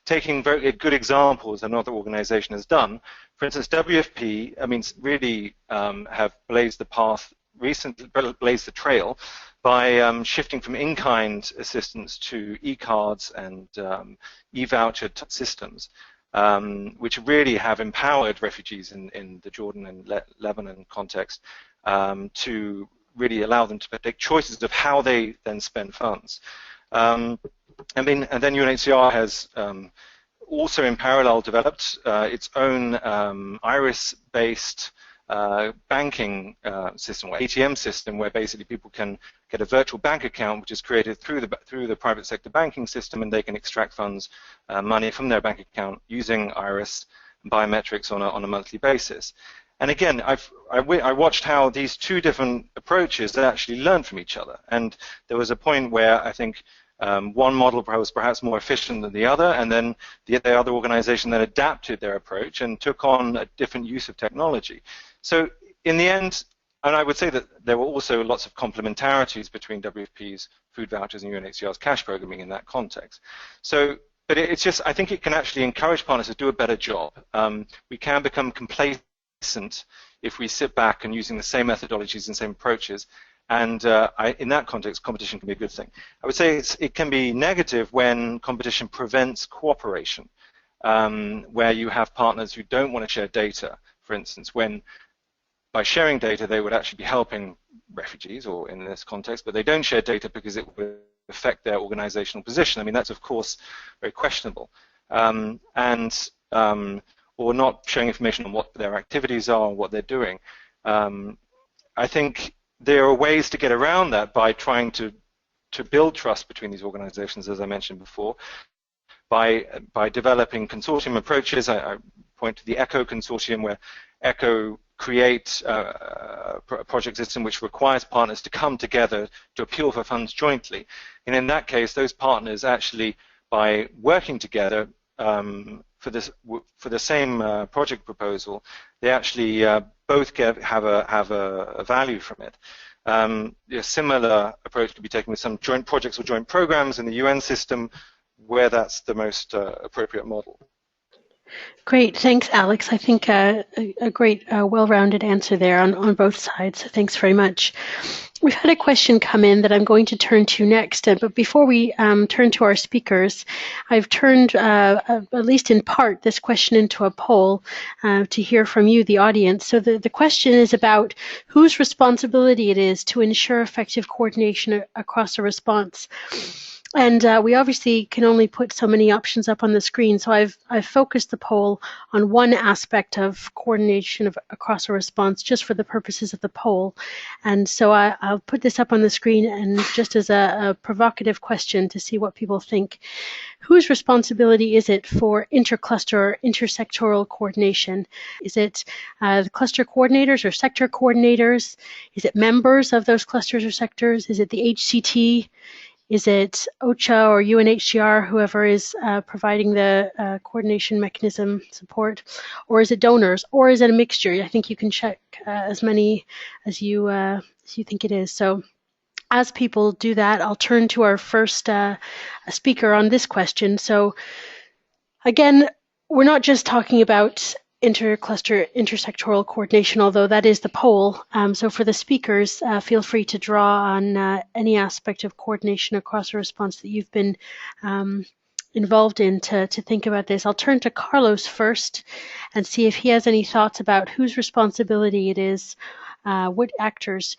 taking very good examples another organization has done. For instance, WFP, I mean, really have blazed the path recently, blazed the trail by shifting from in-kind assistance to e-cards and e-voucher systems, which really have empowered refugees in the Jordan and Lebanon context to really allow them to make choices of how they then spend funds. And then UNHCR has also in parallel developed its own iris-based banking system, or ATM system, where basically people can get a virtual bank account which is created through the private sector banking system, and they can extract funds, money from their bank account using iris and biometrics on a monthly basis. And again, I watched how these two different approaches actually learned from each other. And there was a point where I think one model was perhaps more efficient than the other, and then the other organization then adapted their approach and took on a different use of technology. So in the end, and I would say that there were also lots of complementarities between WFP's food vouchers and UNHCR's cash programming in that context. So, but it's just, I think it can actually encourage partners to do a better job. We can become complacent if we sit back and using the same methodologies and same approaches, and in that context, competition can be a good thing. I would say it can be negative when competition prevents cooperation, where you have partners who don't want to share data, for instance, when by sharing data they would actually be helping refugees, or in this context, but they don't share data because it would affect their organizational position. I mean, that's of course very questionable. Or not sharing information on what their activities are and what they're doing. I think there are ways to get around that by trying to build trust between these organizations, as I mentioned before, by developing consortium approaches. I point to the ECHO consortium, where ECHO creates a project system which requires partners to come together to appeal for funds jointly. And in that case, those partners actually, by working together, for the same project proposal, they actually both have a value from it. A similar approach could be taken with some joint projects or joint programs in the UN system, where that's the most appropriate model. Great, thanks, Alex. I think a great, well-rounded answer there on both sides. So thanks very much. We've had a question come in that I'm going to turn to next, but before we turn to our speakers, I've turned, at least in part, this question into a poll to hear from you, the audience. So the question is about whose responsibility it is to ensure effective coordination across a response. And we obviously can only put so many options up on the screen, so I've focused the poll on one aspect of coordination across a response just for the purposes of the poll. And so I'll put this up on the screen, and just as a provocative question to see what people think. Whose responsibility is it for intercluster or intersectoral coordination? Is it the cluster coordinators or sector coordinators? Is it members of those clusters or sectors? Is it the HCT? Is it OCHA or UNHCR, whoever is providing the coordination mechanism support? Or is it donors? Or is it a mixture? I think you can check as many as you think it is. So as people do that, I'll turn to our first speaker on this question. So again, we're not just talking about intercluster, intersectoral coordination, although that is the poll. So for the speakers, feel free to draw on any aspect of coordination across a response that you've been involved in to think about this. I'll turn to Carlos first and see if he has any thoughts about whose responsibility it is what actors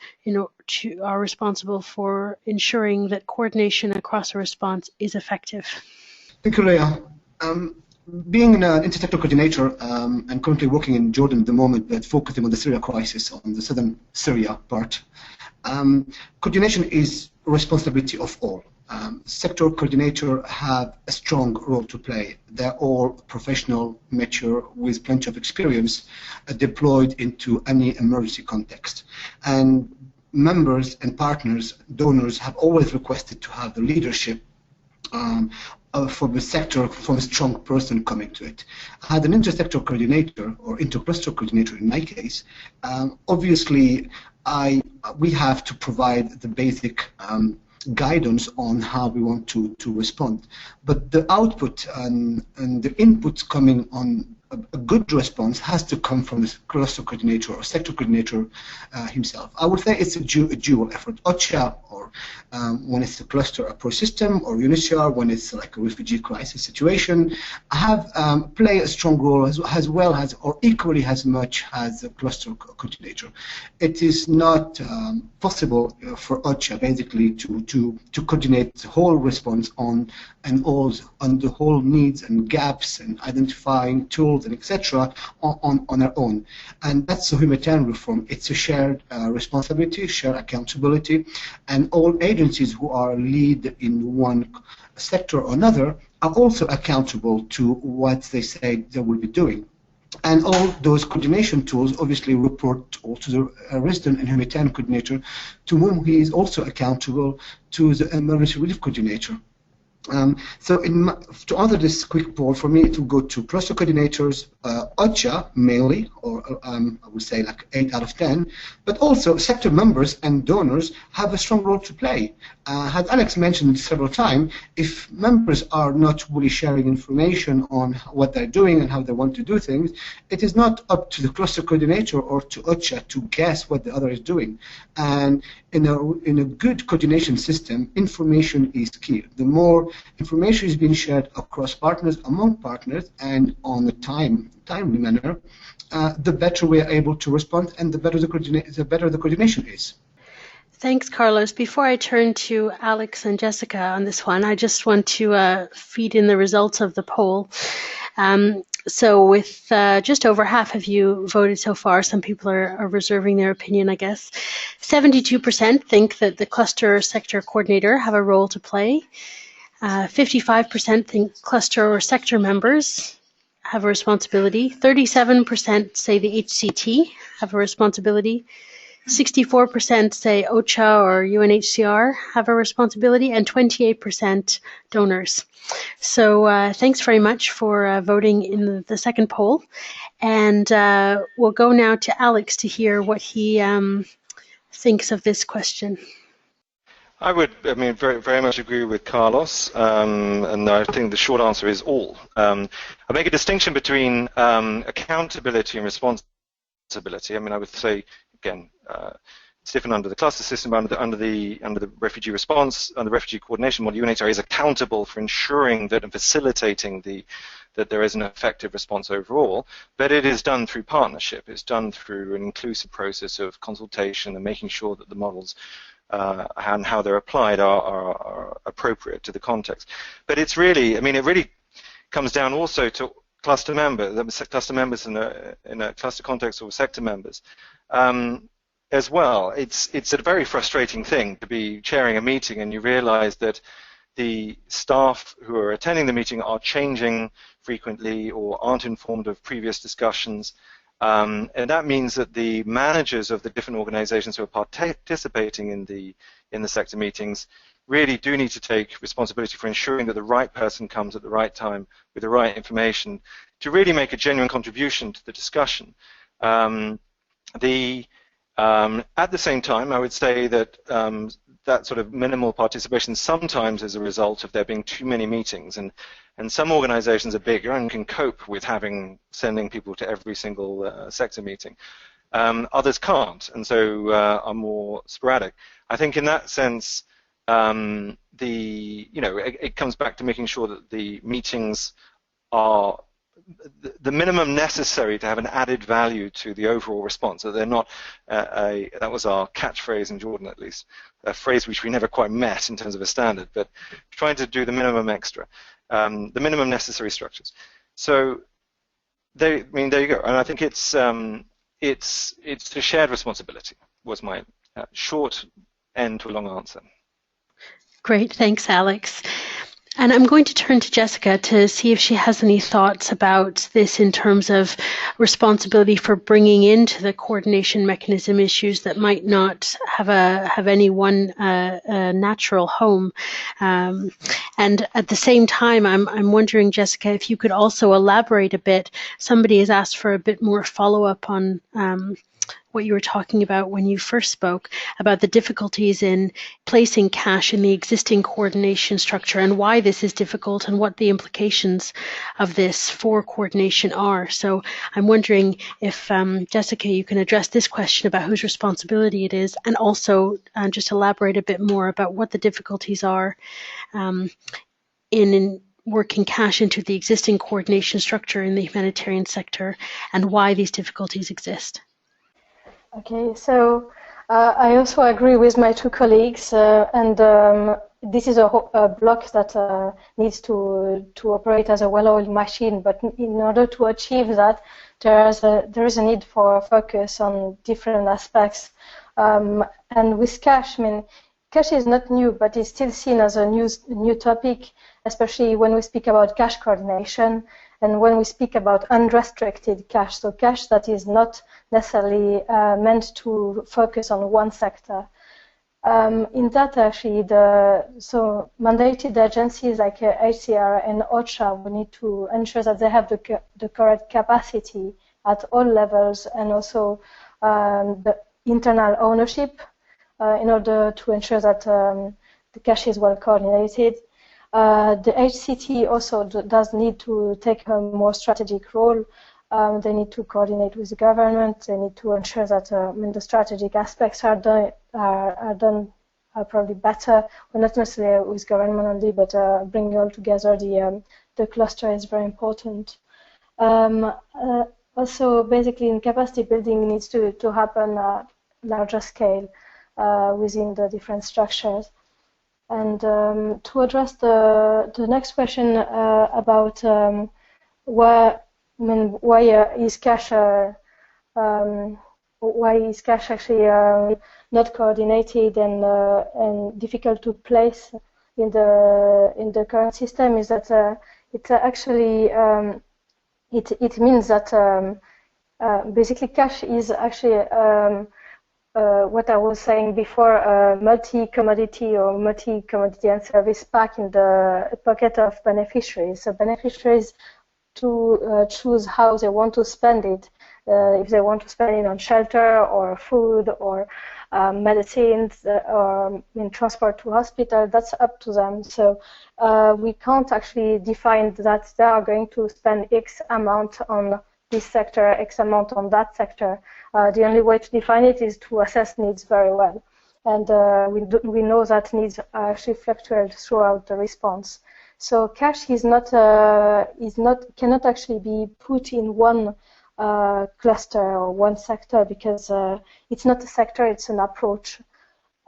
are responsible for ensuring that coordination across a response is effective? Thank you, Leah. Being an intersectoral coordinator and currently working in Jordan at the moment, but focusing on the Syria crisis, on the southern Syria part, coordination is a responsibility of all. Sector coordinator have a strong role to play. They're all professional, mature, with plenty of experience, deployed into any emergency context. And members and partners, donors, have always requested to have the leadership for the sector from a strong person coming to it. As an intersector coordinator or intercluster coordinator in my case, obviously we have to provide the basic guidance on how we want to respond. But the output and the inputs coming on a good response has to come from the cluster coordinator or sector coordinator himself. I would say it's a dual effort. OCHA, or when it's a cluster approach system, or UNHCR when it's like a refugee crisis situation, have play a strong role as well as, or equally as much as a cluster coordinator. It is not possible for OCHA basically to coordinate the whole response on the whole needs and gaps and identifying tools and etc. on our own. And that's the humanitarian reform. It's a shared responsibility, shared accountability, and all agencies who are lead in one sector or another are also accountable to what they say they will be doing. And all those coordination tools obviously report to the resident and humanitarian coordinator, to whom he is also accountable to the emergency relief coordinator. So to answer this quick poll, for me it will go to cluster coordinators, OCHA mainly, or I would say like 8 out of 10, but also sector members and donors have a strong role to play. As Alex mentioned several times, if members are not really sharing information on what they're doing and how they want to do things, it is not up to the cluster coordinator or to OCHA to guess what the other is doing. And in a good coordination system, information is key. The more information is being shared across partners, among partners, and on a timely manner, the better we are able to respond, and the better the coordination is. Thanks, Carlos. Before I turn to Alex and Jessica on this one, I just want to feed in the results of the poll. So with just over half of you voted so far, some people are reserving their opinion, I guess. 72% think that the cluster sector coordinator have a role to play. 55% think cluster or sector members have a responsibility. 37% say the HCT have a responsibility. 64% say OCHA or UNHCR have a responsibility, and 28% donors. So thanks very much for voting in the second poll. And we'll go now to Alex to hear what he thinks of this question. I very much agree with Carlos, and I think the short answer is all. I make a distinction between accountability and responsibility. I would say, again, it's different under the cluster system, but under the refugee response, under the refugee coordination model, UNHCR is accountable for ensuring that and facilitating that there is an effective response overall, but it is done through partnership. It's done through an inclusive process of consultation and making sure that the models and how they're applied are appropriate to the context. But it's really, it really comes down also to cluster members in a cluster context, or sector members as well. It's a very frustrating thing to be chairing a meeting and you realize that the staff who are attending the meeting are changing frequently or aren't informed of previous discussions. And that means that the managers of the different organizations who are participating in the sector meetings really do need to take responsibility for ensuring that the right person comes at the right time with the right information to really make a genuine contribution to the discussion. At the same time, I would say that that sort of minimal participation sometimes is a result of there being too many meetings, and some organizations are bigger and can cope with sending people to every single sector meeting. Others can't, and so are more sporadic. I think in that sense, it comes back to making sure that the meetings are the minimum necessary to have an added value to the overall response. So they're not that was our catchphrase in Jordan, at least, a phrase which we never quite met in terms of a standard, but trying to do the minimum extra, the minimum necessary structures. So I mean, there you go. And I think it's a shared responsibility, was my short end to a long answer. Great, thanks, Alex. And I'm going to turn to Jessica to see if she has any thoughts about this in terms of responsibility for bringing into the coordination mechanism issues that might not have any one natural home. And at the same time, I'm wondering, Jessica, if you could also elaborate a bit. Somebody has asked for a bit more follow-up on what you were talking about when you first spoke about the difficulties in placing cash in the existing coordination structure and why this is difficult and what the implications of this for coordination are. So I'm wondering if, Jessica, you can address this question about whose responsibility it is, and also just elaborate a bit more about what the difficulties are in working cash into the existing coordination structure in the humanitarian sector and why these difficulties exist. Okay, so I also agree with my two colleagues, and this is a block that needs to operate as a well-oiled machine. But in order to achieve that, there is a need for focus on different aspects. And with cash, I mean, cash is not new, but it's still seen as a new topic, especially when we speak about cash coordination. And when we speak about unrestricted cash, so cash that is not necessarily meant to focus on one sector. In that, actually, so mandated agencies like HCR and OCHA, we need to ensure that they have the correct capacity at all levels, and also the internal ownership in order to ensure that the cash is well coordinated. The HCT also does need to take a more strategic role. They need to coordinate with the government. They need to ensure that the strategic aspects are done probably better, or not necessarily with government only, but bringing all together the cluster is very important. Also, basically, in capacity building needs to happen at larger scale within the different structures. And to address the next question about why is cash actually not coordinated and difficult to place in the current system, is that it actually it means that basically cash is actually what I was saying before, multi-commodity or multi-commodity and service pack in the pocket of beneficiaries. So beneficiaries to choose how they want to spend it. If they want to spend it on shelter or food or medicines or transport to hospital, that's up to them. So we can't actually define that they are going to spend X amount on this sector, X amount on that sector. The only way to define it is to assess needs very well, and we know that needs are actually fluctuate throughout the response. So cash cannot actually be put in one cluster or one sector, because it's not a sector; it's an approach.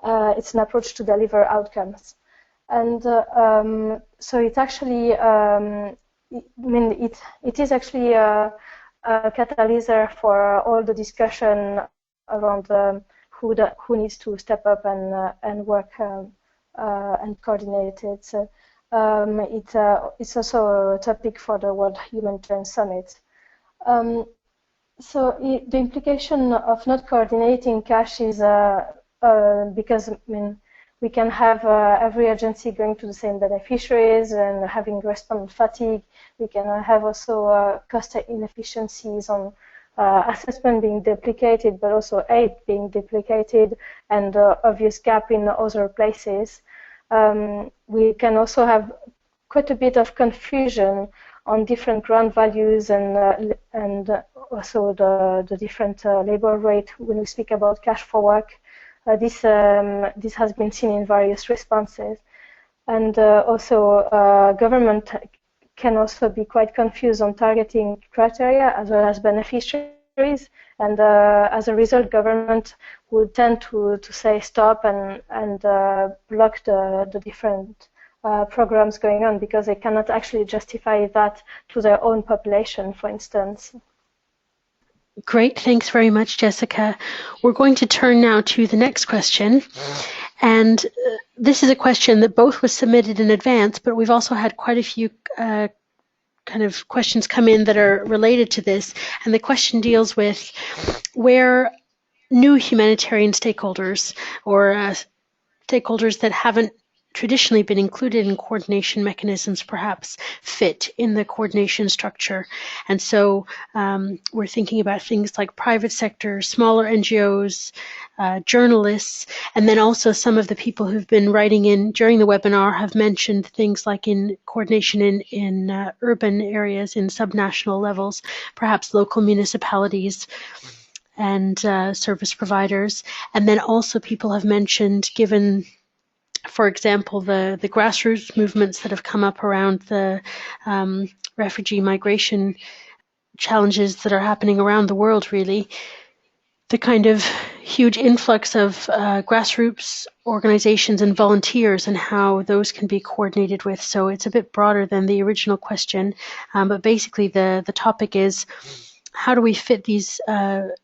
It's an approach to deliver outcomes, and so it actually, it is actually a catalyzer for all the discussion around who needs to step up and work and coordinate it. So it's also a topic for the World Humanitarian Summit. So the implication of not coordinating cash is because we can have every agency going to the same beneficiaries and having respondent fatigue. We can have also cost inefficiencies on assessment being duplicated, but also aid being duplicated, and obvious gap in other places. We can also have quite a bit of confusion on different ground values and also the different labor rate when we speak about cash for work. This has been seen in various responses, and also government can also be quite confused on targeting criteria as well as beneficiaries, and as a result, government would tend to say stop and block the different programs going on because they cannot actually justify that to their own population, for instance. Great, thanks very much, Jessica. We're going to turn now to the next question. And this is a question that both was submitted in advance, but we've also had quite a few kind of questions come in that are related to this. And the question deals with where new humanitarian stakeholders or stakeholders that haven't traditionally been included in coordination mechanisms perhaps fit in the coordination structure. And so we're thinking about things like private sector, smaller NGOs, journalists, and then also some of the people who've been writing in during the webinar have mentioned things like in coordination in urban areas, in subnational levels, perhaps local municipalities and service providers. And then also people have mentioned, given for example, the grassroots movements that have come up around the refugee migration challenges that are happening around the world, really, the kind of huge influx of grassroots organizations and volunteers and how those can be coordinated with. So it's a bit broader than the original question, but basically the topic is, how do we fit these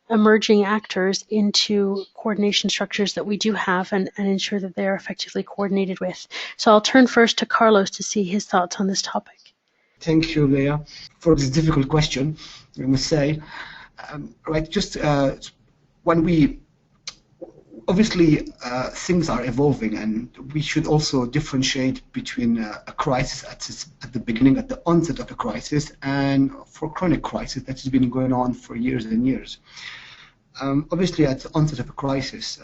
emerging actors into coordination structures that we do have and ensure that they're effectively coordinated with? So I'll turn first to Carlos to see his thoughts on this topic. Thank you, Leah, for this difficult question, I must say. Right, just when we obviously things are evolving, and we should also differentiate between a crisis at the beginning, at the onset of a crisis, and for chronic crisis that has been going on for years and years. Obviously, at the onset of a crisis,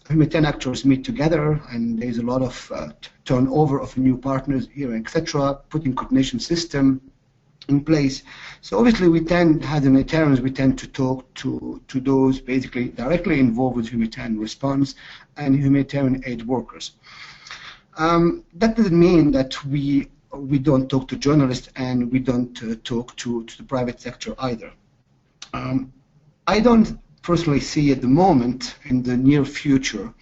humanitarian actors meet together, and there's a lot of turnover of new partners here, etc., putting coordination system in place. So obviously we tend, as humanitarians, we tend to talk to those basically directly involved with humanitarian response and humanitarian aid workers. That doesn't mean that we don't talk to journalists and we don't talk to the private sector either. I don't personally see at the moment in the near future,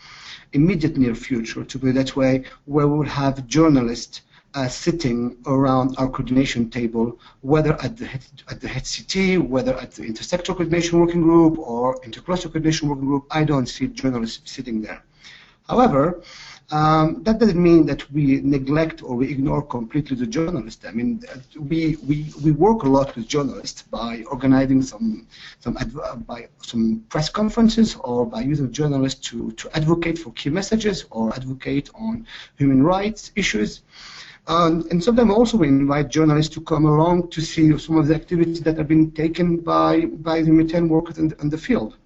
immediate near future, to put it that way, where we'll have journalists sitting around our coordination table, whether at the HCT, whether at the intersectoral coordination working group or intercluster coordination working group. I don't see journalists sitting there. However, that doesn't mean that we neglect or we ignore completely the journalists. I mean, we work a lot with journalists by organizing some press conferences, or by using journalists to advocate for key messages or advocate on human rights issues. And sometimes also we invite journalists to come along to see some of the activities that have been taken by the humanitarian workers in the field.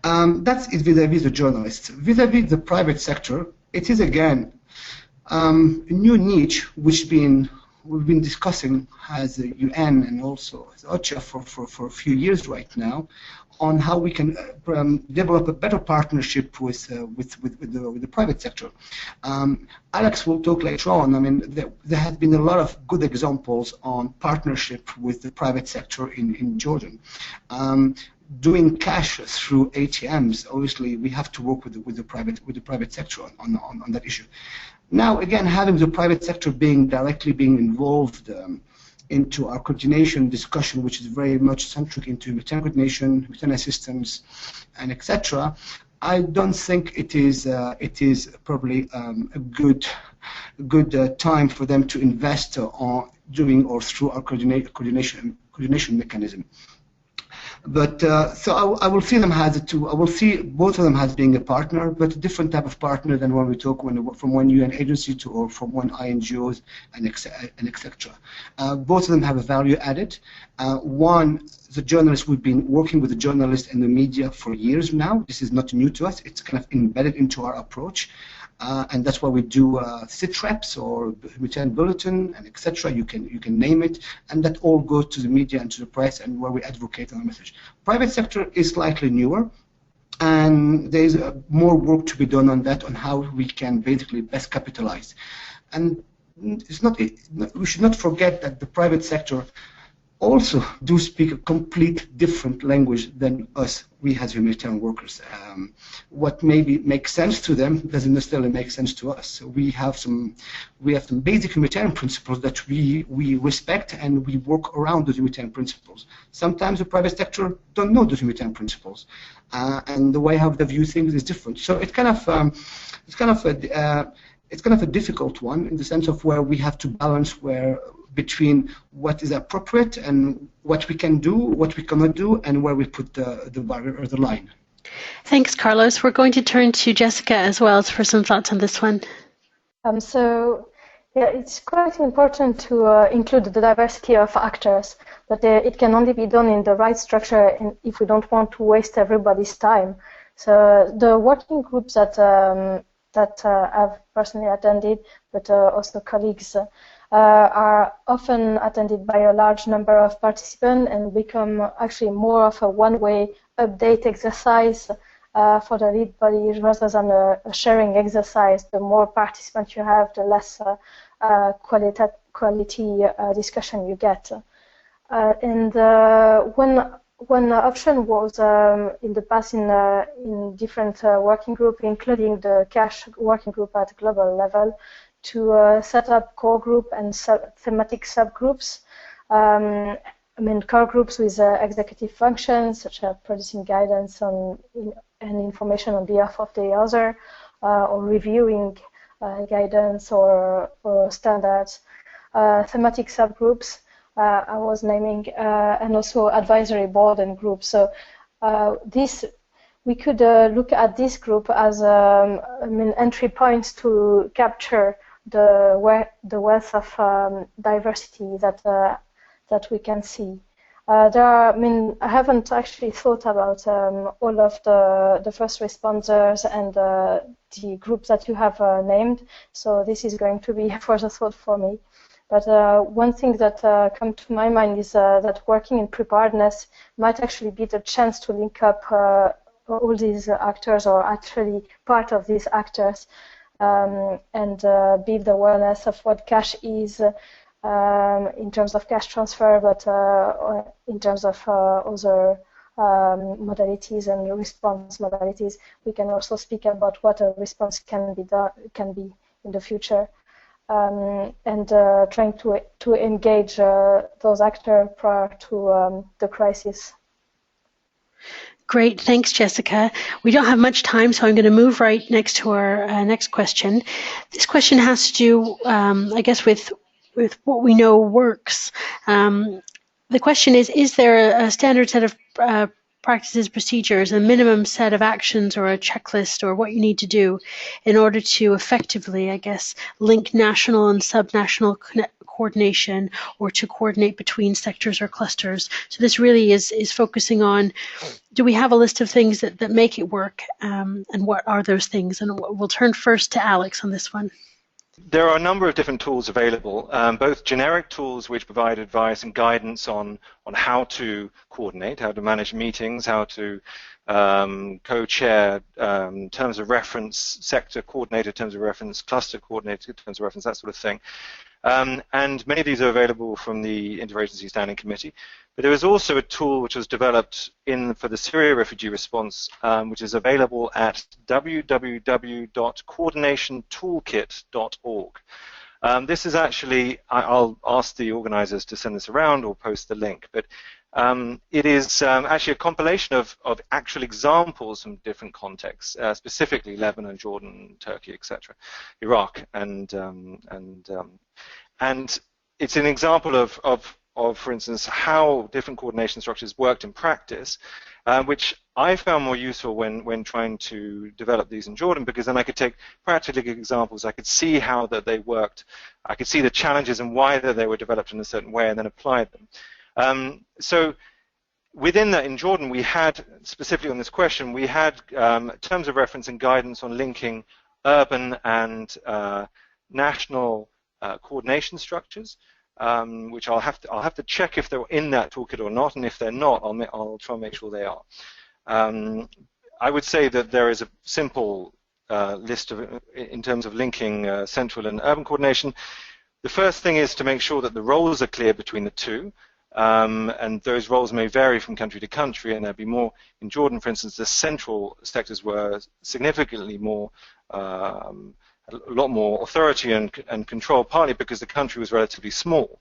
That is vis-a-vis the journalists. Vis-a-vis the private sector, it is again a new niche which we've been discussing as the UN and also as OCHA for a few years right now, on how we can develop a better partnership with the private sector. Alex will talk later on. I mean, there have been a lot of good examples on partnership with the private sector in Jordan. Doing cash through ATMs, obviously, we have to work with the private sector on that issue. Now, again, having the private sector directly being involved into our coordination discussion, which is very much centric into humanitarian coordination, humanitarian systems, and etc., I don't think it is probably a good time for them to invest on doing or through our coordination mechanism. But so I will see them as two. I will see both of them as being a partner, but a different type of partner than when we talk from one UN agency to or from one INGOs and etc. Both of them have a value added. One, the journalists, we've been working with the journalists and the media for years now. This is not new to us. It's kind of embedded into our approach. And that's why we do sit reps or humanitarian bulletin and etc. You can name it, and that all goes to the media and to the press, and where we advocate on the message. Private sector is slightly newer, and there's more work to be done on that, on how we can basically best capitalize. And it's not, we should not forget that the private sector also do speak a complete different language than us, we as humanitarian workers. What maybe makes sense to them doesn't necessarily make sense to us. So we have some basic humanitarian principles that we respect, and we work around those humanitarian principles. Sometimes the private sector don't know those humanitarian principles, and the way how they view things is different. So it's kind of a difficult one in the sense of where we have to balance between what is appropriate and what we can do, what we cannot do, and where we put the barrier or the line. Thanks, Carlos. We're going to turn to Jessica as well for some thoughts on this one. Yeah, it's quite important to include the diversity of actors, but it can only be done in the right structure and if we don't want to waste everybody's time. So the working groups that I've personally attended, but also colleagues, are often attended by a large number of participants and become actually more of a one-way update exercise for the lead body rather than a sharing exercise. The more participants you have, the less quality discussion you get. And one option was in the past in different working groups, including the cash working group at global level, to set up core group and thematic subgroups. Core groups with executive functions, such as producing guidance and information on behalf of the other, or reviewing guidance or standards. Thematic subgroups, I was naming, and also advisory board and groups. So we could look at this group as entry points to capture the wealth of diversity that we can see. I haven't actually thought about all of the first responders and the groups that you have named, so this is going to be further thought for me. But one thing that comes to my mind is that working in preparedness might actually be the chance to link up all these actors, or actually part of these actors, and build awareness of what cash is in terms of cash transfer, but in terms of other modalities and response modalities. We can also speak about what a response can be in the future, and trying to engage those actors prior to the crisis. Great, thanks, Jessica. We don't have much time, so I'm going to move right next to our next question. This question has to do, I guess, with what we know works. The question is there a standard set of practices, procedures, a minimum set of actions or a checklist or what you need to do in order to effectively, I guess, link national and subnational coordination or to coordinate between sectors or clusters? So this really is focusing on, do we have a list of things that make it work, and what are those things? And we'll turn first to Alex on this one. There are a number of different tools available, both generic tools which provide advice and guidance on how to coordinate, how to manage meetings, how to co-chair terms of reference, sector coordinator terms of reference, cluster coordinator terms of reference, that sort of thing. And many of these are available from the Interagency Standing Committee. But there is also a tool which was developed for the Syria refugee response, which is available at www.coordinationtoolkit.org. This is actually, I'll ask the organizers to send this around or post the link, but it is actually a compilation of actual examples from different contexts, specifically Lebanon, Jordan, Turkey, etc., Iraq, and it's an example of, for instance, how different coordination structures worked in practice, which I found more useful when trying to develop these in Jordan, because then I could take practical examples. I could see how that they worked. I could see the challenges and why that they were developed in a certain way, and then apply them. So within that, in Jordan, we had, specifically on this question, we had terms of reference and guidance on linking urban and national coordination structures, which I'll have to check if they're in that toolkit or not, and if they're not, I'll try and make sure they are. I would say that there is a simple list in terms of linking central and urban coordination. The first thing is to make sure that the roles are clear between the two, and those roles may vary from country to country, and there'll be more, in Jordan, for instance, the central sectors were significantly more, a lot more authority and control, partly because the country was relatively small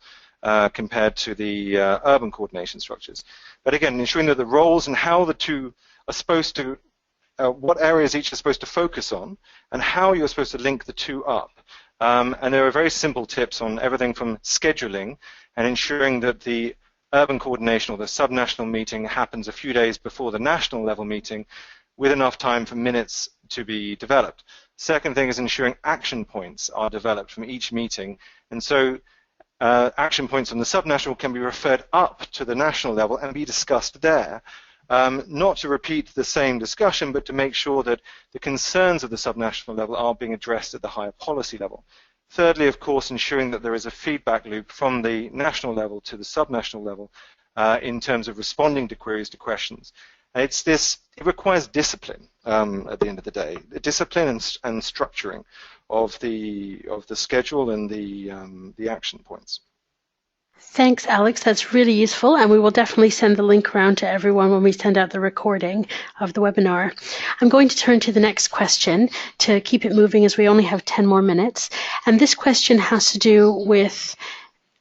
compared to the urban coordination structures. But again, ensuring that the roles and how the two are supposed to, what areas each are supposed to focus on, and how you're supposed to link the two up. And there are very simple tips on everything from scheduling and ensuring that the urban coordination or the subnational meeting happens a few days before the national level meeting with enough time for minutes to be developed. Second thing is ensuring action points are developed from each meeting. And so action points on the subnational can be referred up to the national level and be discussed there. Not to repeat the same discussion, but to make sure that the concerns of the subnational level are being addressed at the higher policy level. Thirdly, of course, ensuring that there is a feedback loop from the national level to the subnational level in terms of responding to queries, to questions. And it requires discipline at the end of the day, discipline and structuring of the schedule and the action points. Thanks, Alex. That's really useful, and we will definitely send the link around to everyone when we send out the recording of the webinar. I'm going to turn to the next question to keep it moving, as we only have 10 more minutes. And this question has to do with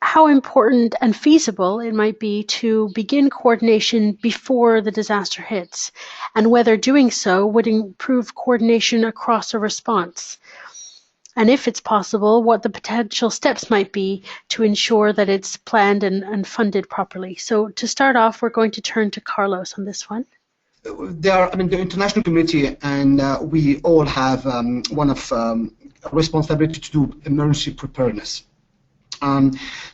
how important and feasible it might be to begin coordination before the disaster hits, and whether doing so would improve coordination across a response. And if it's possible, what the potential steps might be to ensure that it's planned and funded properly. So to start off, we're going to turn to Carlos on this one. The international community and we all have responsibility to do emergency preparedness.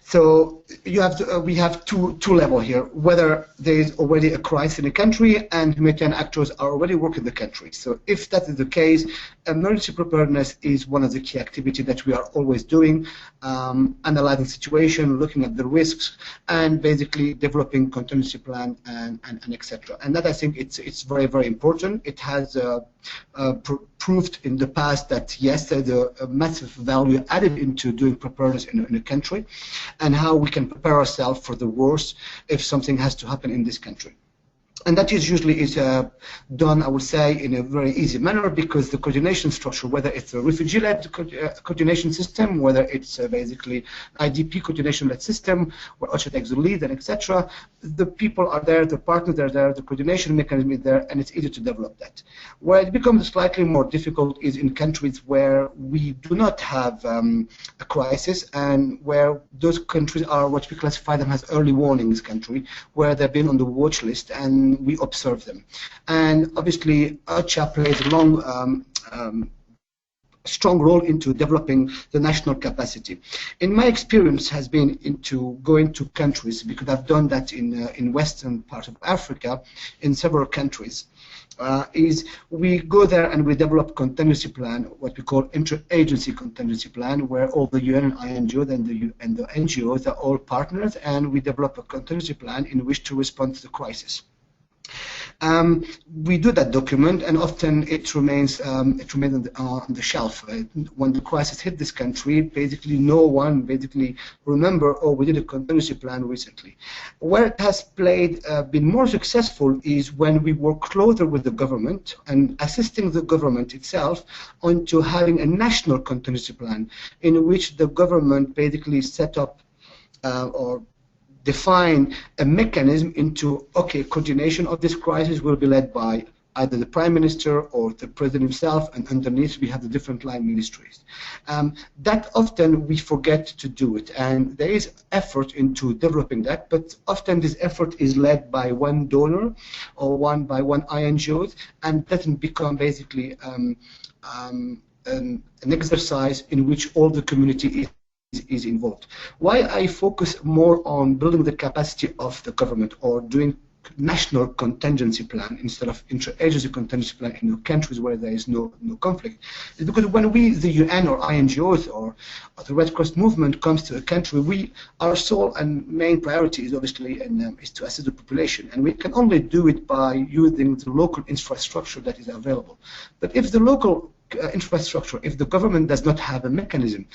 So we have two levels here, whether there is already a crisis in a country and humanitarian actors are already working in the country. So if that is the case, emergency preparedness is one of the key activities that we are always doing, analyzing the situation, looking at the risks, and basically developing contingency plan and etc. And that, I think, it's very, very important. It has proved in the past that yes, there's a massive value added into doing preparedness in a country, and how we can prepare ourselves for the worst if something has to happen in this country. And that is usually done, I would say, in a very easy manner, because the coordination structure, whether it's a refugee-led coordination system, whether it's basically IDP coordination-led system, where OCHA takes the lead, and etc., the people are there, the partners are there, the coordination mechanism is there, and it's easy to develop that. Where it becomes slightly more difficult is in countries where we do not have a crisis, and where those countries are what we classify them as early warnings country, where they've been on the watch list, and we observe them. And obviously, OCHA plays a strong role into developing the national capacity. In my experience has been into going to countries, because I've done that in western part of Africa, in several countries, is we go there and we develop contingency plan, what we call interagency contingency plan, where all the UN and INGOs and the NGOs are all partners, and we develop a contingency plan in which to respond to the crisis. We do that document, and often it remains on the shelf. When the crisis hit this country, basically no one remember, oh, we did a contingency plan recently. Where it has been more successful is when we work closer with the government and assisting the government itself onto having a national contingency plan, in which the government basically set up or define a mechanism into, okay, coordination of this crisis will be led by either the Prime Minister or the President himself, and underneath we have the different line ministries. That often we forget to do it, and there is effort into developing that, but often this effort is led by one donor or by one INGO, and doesn't become basically an exercise in which all the community is involved. Why I focus more on building the capacity of the government or doing national contingency plan instead of interagency contingency plan in the countries where there is no conflict is because when the UN or INGOs or the Red Cross movement comes to a country, our sole and main priority is obviously is to assist the population, and we can only do it by using the local infrastructure that is available. But if the local infrastructure, if the government does not have a mechanism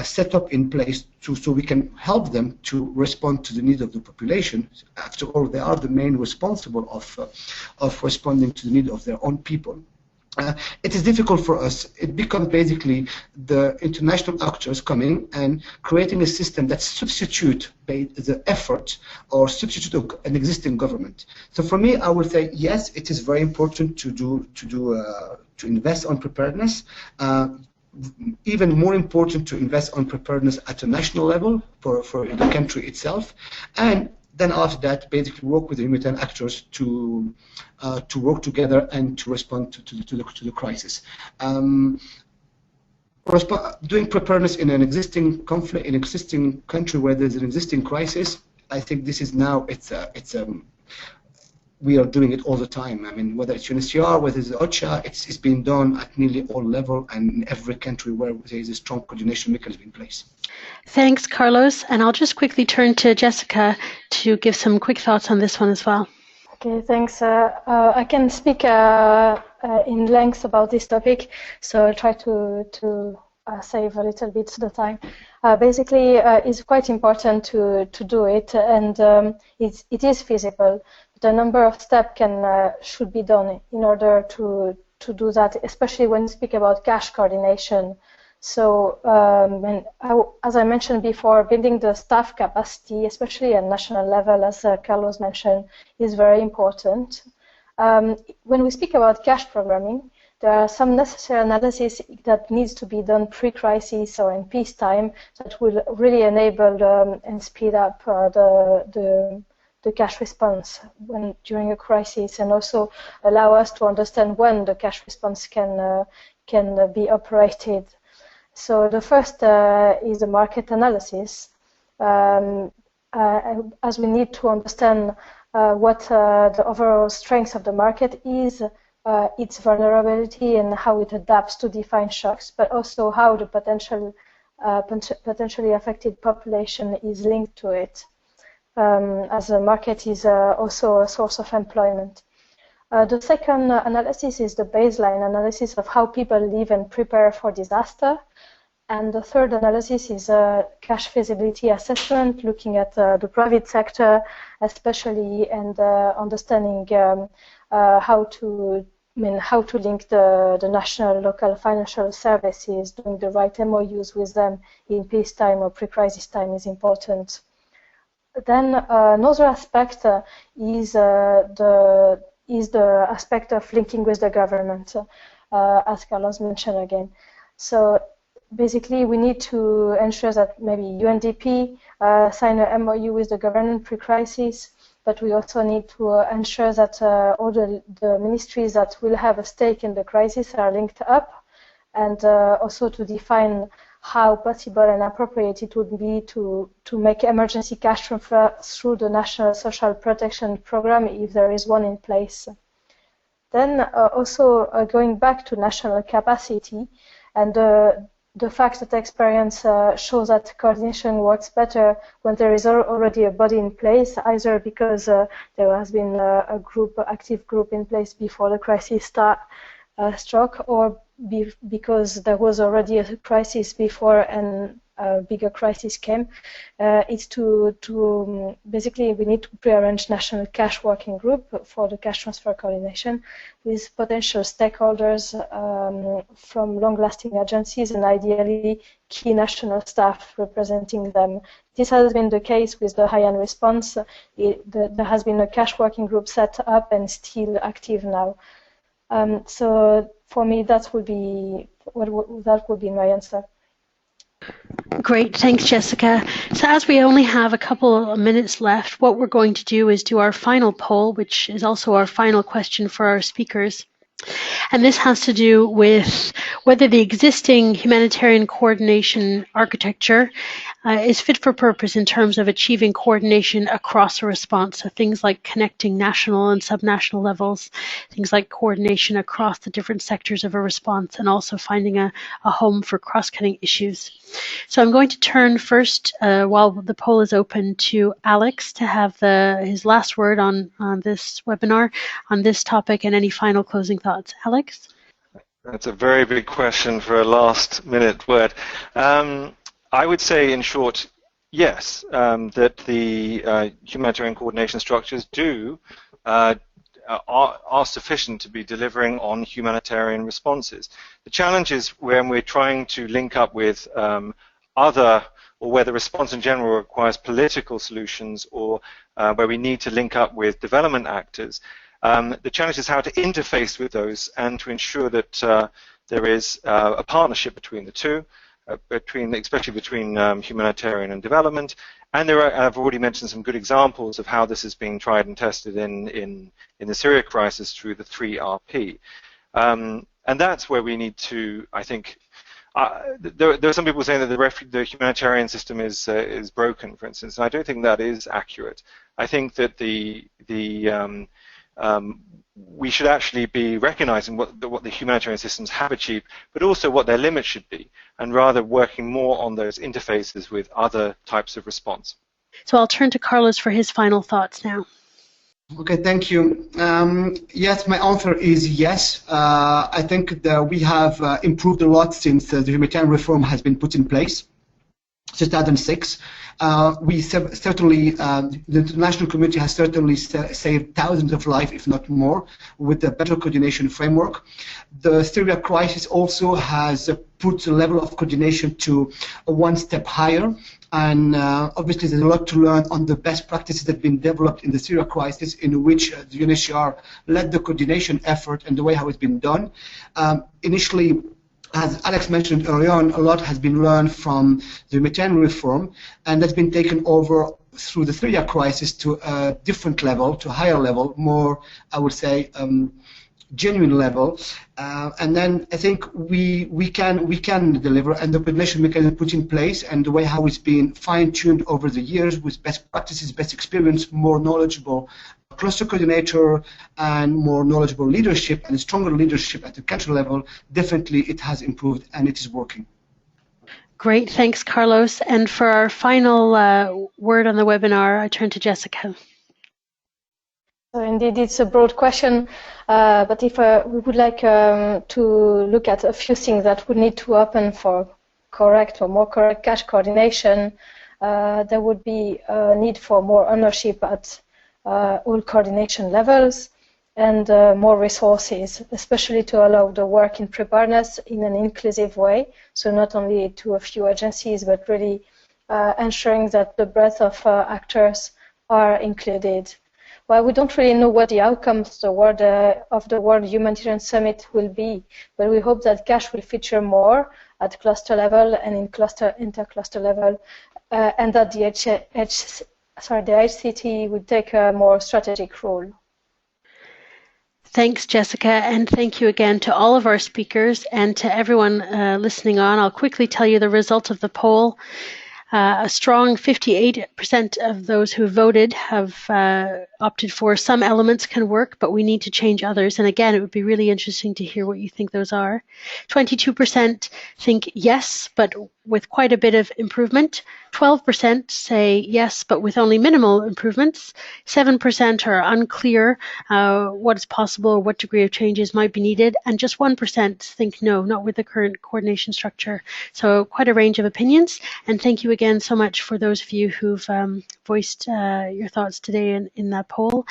set up in place so we can help them to respond to the needs of the population. After all, they are the main responsible of responding to the need of their own people. It is difficult for us. It becomes basically the international actors coming and creating a system that substitute the effort or substitute an existing government. So for me, I would say yes, it is very important to invest on preparedness. Even more important to invest on preparedness at a national level for the country itself, and then after that, basically work with the humanitarian actors to work together and to respond to the crisis. Doing preparedness in an existing conflict, in an existing country where there's an existing crisis, I think this is now we are doing it all the time. I mean, whether it's UNHCR, whether it's OCHA, it's being done at nearly all levels and in every country where there is a strong coordination mechanism in place. Thanks, Carlos. And I'll just quickly turn to Jessica to give some quick thoughts on this one as well. Okay, thanks. I can speak in length about this topic, so I'll try to save a little bit of the time. Basically, it's quite important to do it, and it is feasible. But a number of steps should be done in order to do that, especially when you speak about cash coordination. So, as I mentioned before, building the staff capacity, especially at national level, as Carlos mentioned, is very important. When we speak about cash programming, there are some necessary analysis that needs to be done pre-crisis or in peacetime that will really enable and speed up the cash response during a crisis, and also allow us to understand when the cash response can be operated. So the first is the market analysis, as we need to understand what the overall strength of the market is, its vulnerability, and how it adapts to define shocks, but also how the potentially affected population is linked to it, as the market is also a source of employment. The second analysis is the baseline analysis of how people live and prepare for disaster. And the third analysis is cash feasibility assessment, looking at the private sector especially, and understanding how to link the national local financial services, doing the right MOUs with them in peacetime or pre-crisis time is important. Then another aspect is the aspect of linking with the government, as Carlos mentioned again. So basically, we need to ensure that maybe UNDP sign a MOU with the government pre-crisis, but we also need to ensure that all the ministries that will have a stake in the crisis are linked up, and also to define how possible and appropriate it would be to make emergency cash transfer through the National Social Protection Program if there is one in place. Then also going back to national capacity, and the fact that experience shows that coordination works better when there is already a body in place, either because there has been a active group in place before the crisis struck, or because there was already a crisis before and a bigger crisis came. It's to basically we need to prearrange national cash working group for the cash transfer coordination with potential stakeholders from long-lasting agencies and ideally key national staff representing them. This has been the case with the high-end response. There has been a cash working group set up and still active now. So for me, that would be my answer. Great, thanks, Jessica. So as we only have a couple of minutes left, what we're going to do is do our final poll, which is also our final question for our speakers. And this has to do with whether the existing humanitarian coordination architecture is fit for purpose in terms of achieving coordination across a response. So things like connecting national and subnational levels, things like coordination across the different sectors of a response, and also finding a home for cross-cutting issues. So I'm going to turn first, while the poll is open, to Alex to have his last word on this webinar, on this topic, and any final closing thoughts. Alex? That's a very big question for a last-minute word. I would say, in short, yes, that the humanitarian coordination structures are sufficient to be delivering on humanitarian responses. The challenge is when we're trying to link up with or where the response in general requires political solutions, or where we need to link up with development actors. The challenge is how to interface with those and to ensure that there is a partnership between the two, especially between humanitarian and development. And I've already mentioned some good examples of how this is being tried and tested in the Syria crisis through the 3RP. And that's where we need to, I think, there are some people saying that the humanitarian system is broken, for instance, and I don't think that is accurate. I think that we should actually be recognizing what the humanitarian systems have achieved, but also what their limits should be, and rather working more on those interfaces with other types of response. So I'll turn to Carlos for his final thoughts now. Okay, thank you. Yes, my answer is yes. I think that we have improved a lot since the humanitarian reform has been put in place, 2006. We certainly, the international community has certainly saved thousands of lives, if not more, with the better coordination framework. The Syria crisis also has put the level of coordination to one step higher. And obviously there's a lot to learn on the best practices that have been developed in the Syria crisis, in which the UNHCR led the coordination effort and the way how it's been done. Initially, as Alex mentioned early on, a lot has been learned from the humanitarian reform, and that's been taken over through the Syria crisis to a different level, to a higher level, more, I would say, genuine level. And then I think we can deliver, and the coordination mechanism put in place, and the way how it's been fine-tuned over the years with best practices, best experience, more knowledgeable cluster coordinator, and more knowledgeable leadership and stronger leadership at the country level. Definitely it has improved and it is working. Great, thanks Carlos. And for our final word on the webinar, I turn to Jessica. So indeed, it's a broad question, but if we would like to look at a few things that would need to happen for correct or more correct cash coordination, there would be a need for more ownership at all coordination levels, and more resources, especially to allow the work in preparedness in an inclusive way, so not only to a few agencies, but really ensuring that the breadth of actors are included. Well, we don't really know what the outcomes of the World Humanitarian Summit will be, but we hope that cash will feature more at cluster level and in intercluster level, and that the HCT would take a more strategic role. Thanks, Jessica, and thank you again to all of our speakers and to everyone listening on. I'll quickly tell you the result of the poll. A strong 58% of those who voted have opted for some elements can work, but we need to change others. And again, it would be really interesting to hear what you think those are. 22% think yes, but with quite a bit of improvement. 12% say yes, but with only minimal improvements. 7% are unclear what is possible or what degree of changes might be needed. And just 1% think no, not with the current coordination structure. So quite a range of opinions. And thank you again so much for those of you who've voiced your thoughts today in that poll.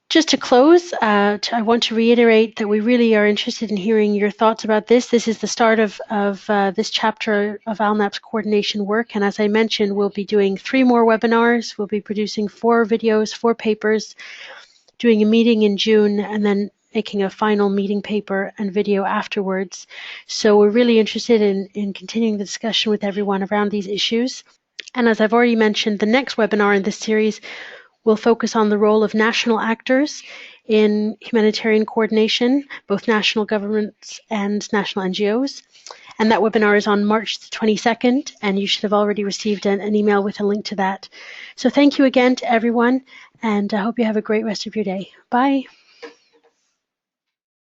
Just to close, I want to reiterate that we really are interested in hearing your thoughts about this. This is the start of this chapter of ALNAP's coordination work. And as I mentioned, we'll be doing 3 more webinars. We'll be producing 4 videos, 4 papers, doing a meeting in June, and then making a final meeting paper and video afterwards. So we're really interested in continuing the discussion with everyone around these issues. And as I've already mentioned, the next webinar in this series will focus on the role of national actors in humanitarian coordination, both national governments and national NGOs. And that webinar is on March the 22nd, and you should have already received an email with a link to that. So thank you again to everyone, and I hope you have a great rest of your day. Bye.